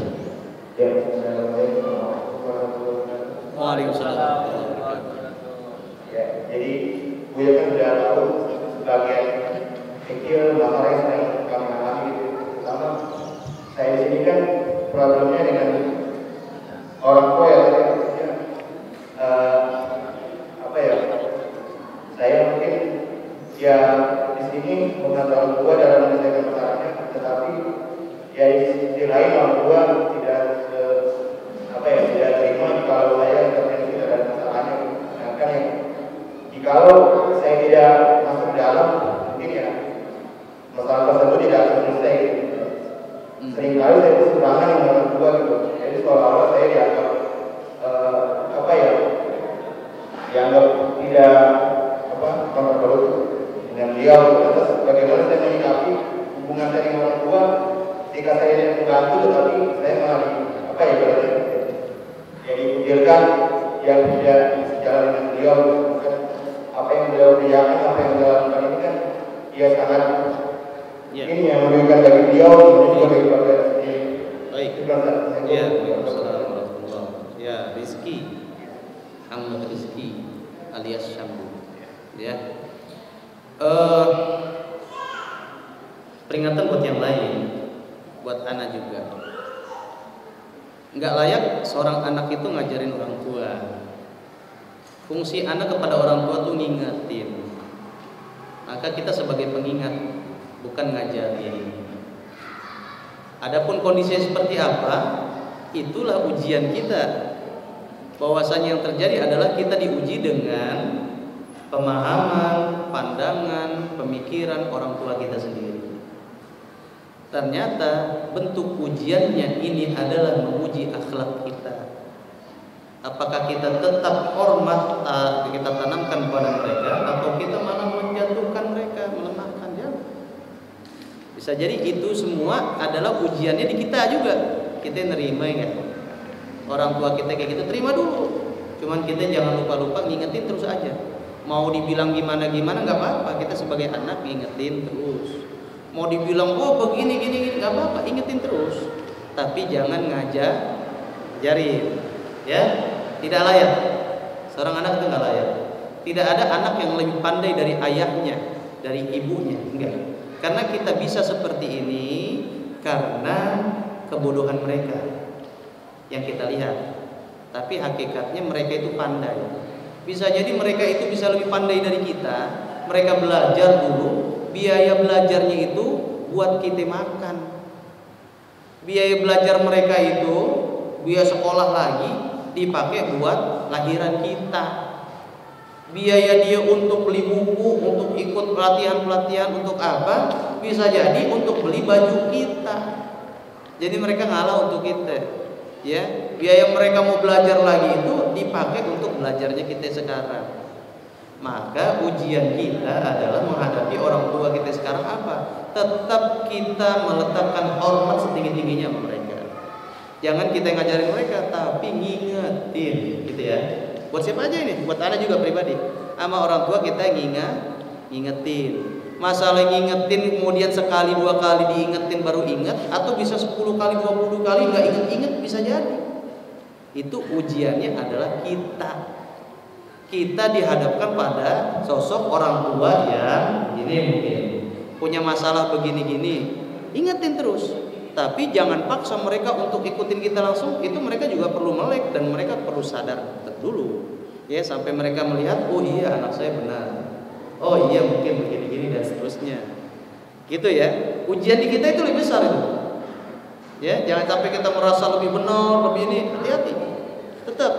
Ya, Assalamualaikum warahmatullahi wabarakatuh. Waalaikumsalam. Ya, jadi Buya kan sudah tahu sebagian kecil masalah yang sering kami alami gitu. Pertama, saya di sini kan problemnya dengan orang tua ya, apa ya? Saya mungkin ya di sini mengenal orang tua dalam menyelesaikan masalahnya, tetapi ya di sisi lain orang tua tidak tidak terima kalau saya intervensi dalam masalahnya. Sedangkan yang jikalau saya tidak masuk dalam, mungkin ya masalah tersebut tidak akan selesai. Seringkali saya berseberangan dengan orang tua gitu. Jadi seolah-olah saya dianggap dianggap tidak kompatibel dengan beliau. Terus bagaimana saya menyikapi hubungan saya dengan orang tua ketika saya membantu tapi saya malah apa ya berarti ya dikucilkan yang tidak sejalan dengan beliau, apa yang beliau yakin, apa yang beliau lakukan ini kan dia sangat ini yang memberikan bagi beliau ini juga bagi keluarga sendiri. Baik. Ya, ya, Rizki, Ahmad Rizki alias Syambu. Ya. Peringatan buat yang lain, buat anak juga. Nggak layak seorang anak itu ngajarin orang tua. Fungsi anak kepada orang tua tuh ngingetin. Maka kita sebagai pengingat, bukan ngajarin. Adapun kondisinya seperti apa, itulah ujian kita. Bahwasanya yang terjadi adalah kita diuji dengan pemahaman, pandangan, pemikiran orang tua kita sendiri. Ternyata bentuk ujiannya ini adalah menguji akhlak kita. Apakah kita tetap hormat kita tanamkan pada mereka, atau kita malah menjatuhkan mereka, melemahkan dia? Bisa jadi itu semua adalah ujiannya di kita juga. Kita nerima ya, orang tua kita kayak gitu, terima dulu. Cuman kita jangan lupa-lupa ngingetin terus aja. Mau dibilang gimana-gimana nggak apa-apa, kita sebagai anak ngingetin terus. Mau dibilang oh begini gini nggak apa-apa, ingetin terus. Tapi jangan ngajarin, ya. Tidak layak. Seorang anak itu nggak layak. Tidak ada anak yang lebih pandai dari ayahnya, dari ibunya, enggak. Karena kita bisa seperti ini karena kebodohan mereka yang kita lihat. Tapi hakikatnya mereka itu pandai. Bisa jadi mereka itu bisa lebih pandai dari kita. Mereka belajar dulu, biaya belajarnya itu buat kita makan. Biaya belajar mereka itu, biaya sekolah lagi dipakai buat lahiran kita. Biaya dia untuk beli buku, untuk ikut pelatihan-pelatihan, untuk apa? Bisa jadi untuk beli baju kita. Jadi mereka ngalah untuk kita. Ya, biaya mereka mau belajar lagi itu dipakai untuk belajarnya kita sekarang. Maka ujian kita adalah menghadapi orang tua kita sekarang apa? Tetap kita meletakkan hormat setinggi-tingginya sama mereka. Jangan kita ngajarin mereka, tapi ngingetin, gitu ya. Buat siapa aja ini? Buat anak juga pribadi. Sama orang tua kita ngingetin. Masalah ngingetin kemudian sekali dua kali diingetin baru ingat, atau bisa 10 kali 20 kali nggak inget-inget, bisa jadi. Itu ujiannya adalah kita. Kita dihadapkan pada sosok orang tua yang ini mungkin punya masalah begini-gini, ingetin terus. Tapi jangan paksa mereka untuk ikutin kita langsung. Itu mereka juga perlu melek dan mereka perlu sadar dulu. Ya, sampai mereka melihat, oh iya anak saya benar. Oh iya mungkin begini-gini dan seterusnya. Gitu ya. Ujian di kita itu lebih besar itu. Ya, jangan sampai kita merasa lebih benar, lebih ini. Hati-hati. Tetap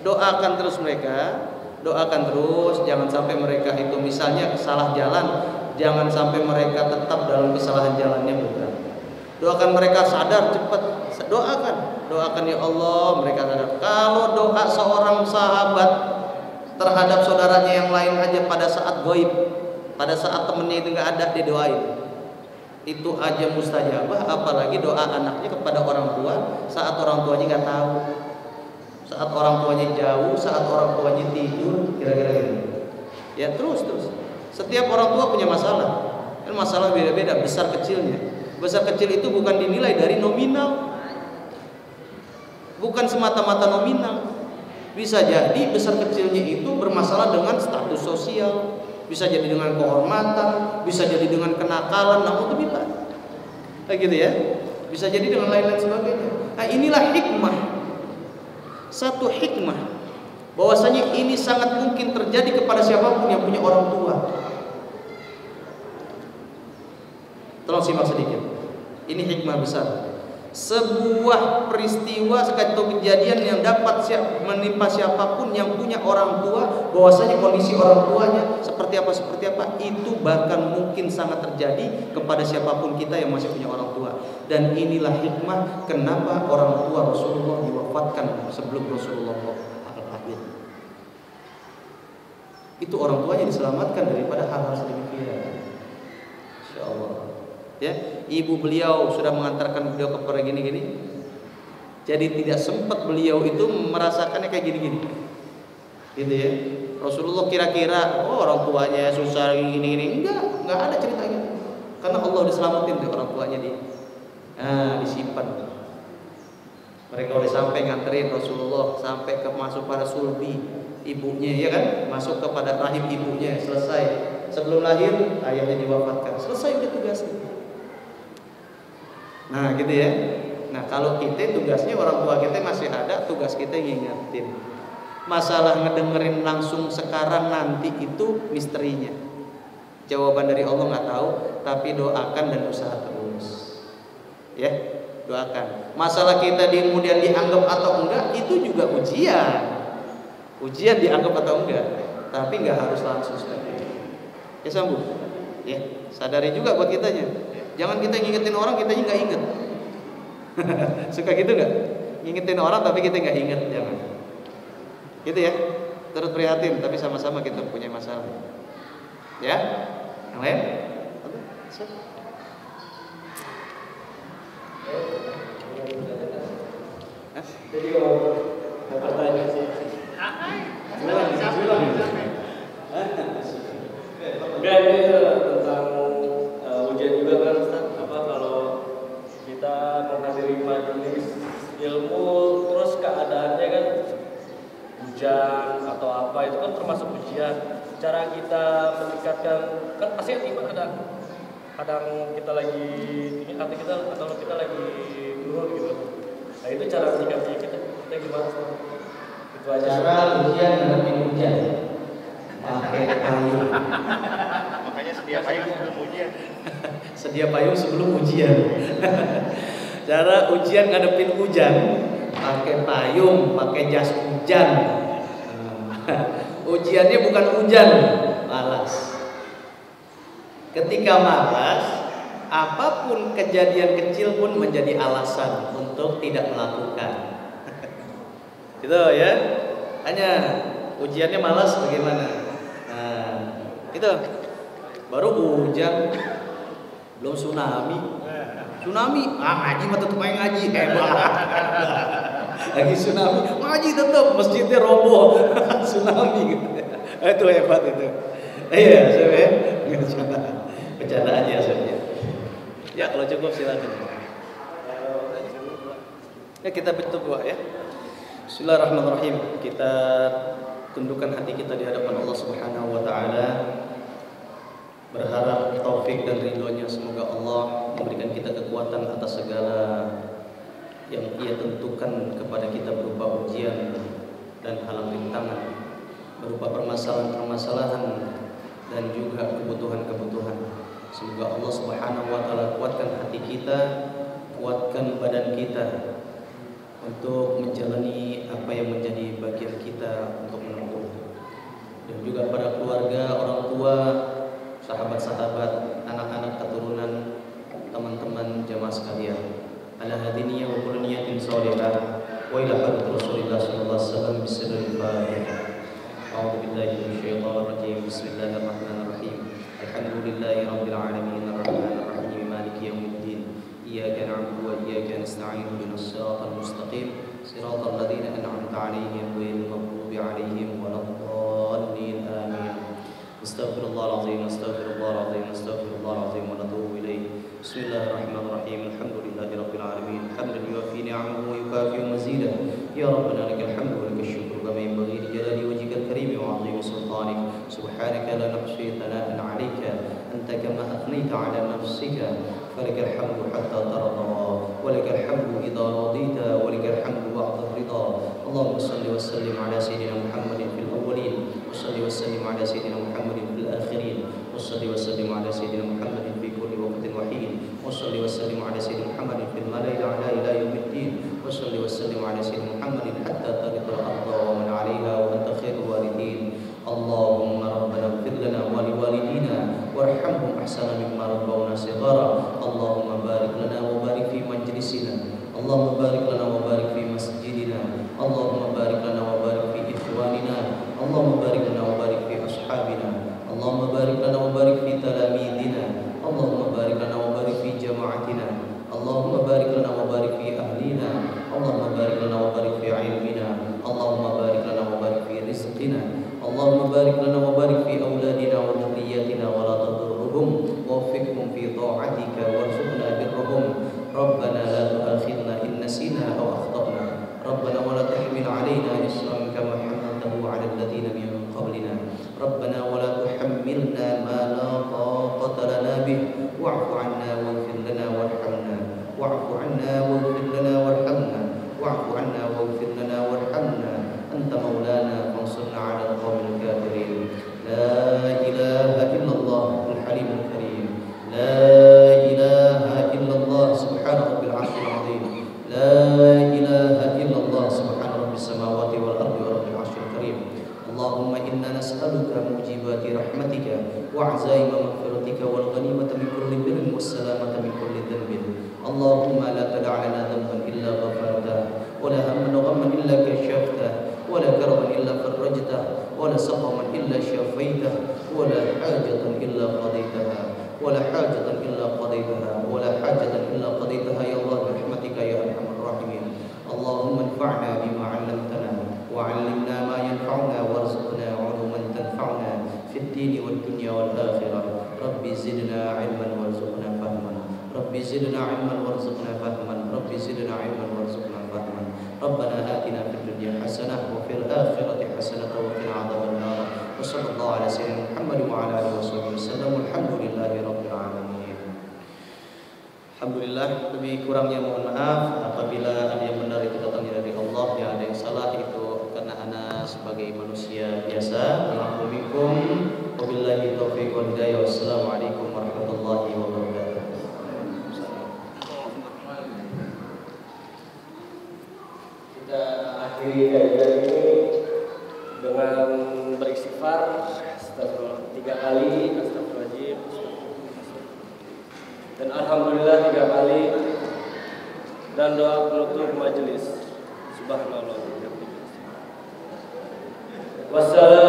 doakan terus mereka. Doakan terus, jangan sampai mereka itu misalnya salah jalan, jangan sampai mereka tetap dalam kesalahan jalannya, bukan. Doakan mereka sadar cepat. Doakan ya Allah mereka sadar. Kalau doa seorang sahabat terhadap saudaranya yang lain aja pada saat goib, pada saat temennya itu nggak ada didoain, itu aja mustajabah. Apalagi doa anaknya kepada orang tua saat orang tuanya nggak tahu, saat orang tuanya jauh, saat orang tuanya tidur, kira-kira gitu. Ya terus. Setiap orang tua punya masalah. Kan masalah beda-beda, besar kecilnya. Besar kecil itu bukan dinilai dari nominal, bukan semata-mata nominal. Bisa jadi besar kecilnya itu bermasalah dengan status sosial, bisa jadi dengan kehormatan, bisa jadi dengan kenakalan, naudzubillah. Kayak gitu ya. Bisa jadi dengan lain-lain sebagainya. Nah, inilah hikmah. Satu hikmah bahwasanya ini sangat mungkin terjadi kepada siapapun yang punya orang tua. Tolong simak sedikit. Ini hikmah besar. Sebuah peristiwa atau kejadian yang dapat menimpa siapapun yang punya orang tua, bahwasanya kondisi orang tuanya seperti apa, itu bahkan mungkin sangat terjadi kepada siapapun kita yang masih punya orang tua. Dan inilah hikmah kenapa orang tua Rasulullah diwafatkan sebelum Rasulullah lahir. Itu orang tuanya diselamatkan daripada hal-hal sedemikian. Insyaallah. Ya, ibu beliau sudah mengantarkan beliau kepada gini-gini. Jadi tidak sempat beliau itu merasakannya kayak gini-gini. Gitu ya. Rasulullah kira-kira orang tuanya susah gini-gini, enggak ada ceritanya. Karena Allah diselamatin deh orang tuanya disimpan. Mereka udah sampai nganterin Rasulullah sampai ke masuk pada sulbi ibunya, ya kan? Masuk kepada rahim ibunya, selesai. Sebelum lahir ayahnya diwafatkan. Selesai udah tugasnya. Nah, gitu ya. Nah, kalau kita tugasnya orang tua kita masih ada, tugas kita ngingetin. Masalah ngedengerin langsung sekarang nanti itu misterinya. Jawaban dari Allah nggak tahu, tapi doakan dan usaha terus. Ya, doakan. Masalah kita kemudian dianggap atau enggak itu juga ujian. Ujian dianggap atau enggak, tapi nggak harus langsung seperti itu. Ya sambung. Ya, sadari juga buat kitanya. Jangan kita ngingetin orang kitanya nggak inget. Suka gitu nggak? Ngingetin orang tapi kita nggak inget, jangan. Gitu ya. Turut prihatin tapi sama-sama kita punya masalah. Ya, yang lain? Jadi kalau pertanyaan sih, enggak ini tentang ujian juga kan Ustaz. Apa kalau kita menghadiri majelis ilmu terus keadaannya kan hujan atau apa itu kan termasuk ujian. Cara kita meningkatkan kan pasti iman kadang kita lagi tinggi hati kita atau kita lagi turun gitu. Nah itu cara meningkatnya kita gimana? Itu aja. Cara ujian menghadapi hujan pakai payung. Makanya sedia payung sebelum ujian. Sedia payung sebelum ujian. Cara ujian ngadepin hujan pakai payung, pakai jas hujan. Ujiannya bukan hujan, malas. Ketika malas, apapun kejadian kecil pun menjadi alasan untuk tidak melakukan. Gitu ya. Hanya ujiannya malas bagaimana? Nah, itu baru hujan, belum tsunami. Tsunami, ngaji mah tetep aja ngaji, hebat. Lagi tsunami, ngaji tetep, masjidnya roboh. Tsunami gitu. Itu hebat itu. Iya, saya bercanda aja sebenarnya. Ya, kalau cukup silakan. Ya, kita bentuk doa ya. Bismillahirrahmanirrahim. Kita tundukkan hati kita di hadapan Allah Subhanahu wa taala. Berharap taufik dan ridhonya, semoga Allah memberikan kita kekuatan atas segala yang Ia tentukan kepada kita berupa ujian dan halang rintangan, berupa permasalahan-permasalahan dan juga kebutuhan-kebutuhan. Semoga Allah Subhanahu wa taala kuatkan hati kita, kuatkan badan kita untuk menjalani apa yang menjadi bagian kita untuk menempuh. Dan juga pada keluarga, orang tua, sahabat-sahabat, anak-anak keturunan, teman-teman jamaah sekalian. Ala hadiniyah wa kullu niyatin shalihah wa ila hadrati Rasulillah sallallahu alaihi wasallam bisirril Fatihah. A'udzu billahi minasyaitonir rajim. Bismillahirrahmanirrahim. Alhamdulillahi rabbil alamin arrahmanir rahim maliki yaumiddin. Iyyaka na'budu wa iyyaka nasta'in ihdinas siratal mustaqim siratal ladzina an'amta 'alaihim ghairil maghdubi 'alaihim waladdallin. Amin. Astaghfirullahaladzim, astaghfirullahaladzim, astaghfirullahaladzim wa natubu ilaih. Bismillahirrahmanirrahim. Alhamdulillahi rabbil alamin. Hamdan yuwaffi ni'amahu wa yukafi'u mazidah. Ya Rabbana lakal hamdu wa lakal syukru kama yanbaghi li jalali wajhikal karim wa 'azimi sultanik. Subhanaka la nahsi thana'an 'alaika anta kama athnayta 'ala nafsika. Falakal hamdu hatta tarda wa lakal hamdu idza radita wa lakal hamdu ba'da ridha. Allahumma shalli wa sallim 'ala sayyidina Muhammadin fil awwalin wa shalli wa sallim 'ala sayyidina Muhammadin fil akhirin wa shalli wa sallim 'ala sayyidina Muhammadin fi kulli waqtin wa hin wa shalli wa sallim 'ala sayyidina Muhammadin fil mala'il a'la ila yaumiddin wa shalli wa sallim 'ala sayyidina Muhammadin hatta tarithal ardha wa man 'alayha wa anta khairul warithin. Allahumma rabbana ighfir lana wa li walidina warhamhum ahsana mimma rabbawna shighara. Allahumma barik lana wa barik fi majlisina. Allahumma barik lana wa barik fi masjidina. Allahumma barik lana wa barik fi ikhwanina. Allahumma barik lana wa barik fi ashabina. Allahumma barik lana wa barik fi talamidina. Allahumma barik lana wa barik fi ربنا ولا تحملنا ما لا طاقة لنا به واعف عنا واغفر لنا وارحمنا واعف عنا واغفر لنا وارحمنا واعف عنا واغفر لنا وارحمنا أنت مولانا فانصرنا على القوم الكافرين. لا إله إلا الله الحليم الكريم. لا إله إلا الله سبحان رب العرش العظيم. لا إله إلا الله سبحان رب السماوات والأرض ورب العرش الكريم. اللهم إنا نسألك موجبات رحمتك وعزائم مغفرتك والغنيمة من كل بر والسلامة من كل ذنب. اللهم لا تدع لنا ذنبا إلا غفرته ولا هما وغما إلا كشفته ولا كربا إلا فرجته ولا سقما إلا شفيته ولا حاجة إلا قضيتها ولا حاجة إلا قضيتها ولا حاجة إلا قضيتها يا الله برحمتك يا أرحم الراحمين. اللهم انفعنا بما علمتنا وعلمنا ما ينفعنا وارزقنا علوما تنفعنا في الدين والدنيا والآخرة. ربي زدنا علما وارزقنا فهما. ربي زدنا علما وارزقنا فهما. ربي زدنا علما وارزقنا فهما. ربنا آتنا في الدنيا حسنة وفي الآخرة حسنة وقنا عذاب النار. وصلى الله على سيدنا محمد وعلى آله وصحبه وسلم. والحمد لله رب العالمين. Alhamdulillah, lebih kurangnya mohon maaf apabila ada yang benar itu datangnya dari Allah, yang ada yang salah itu karena ana sebagai manusia biasa. Alhamdulillah, wabillahi taufiq wal hidayah. Wassalamualaikum warahmatullahi wabarakatuh. Kita akhiri kajian ini dengan beristighfar 3 kali, astagfirullahaladzim, dan alhamdulillah 3 kali, dan doa penutup majelis. Subhanallah. Wassalam.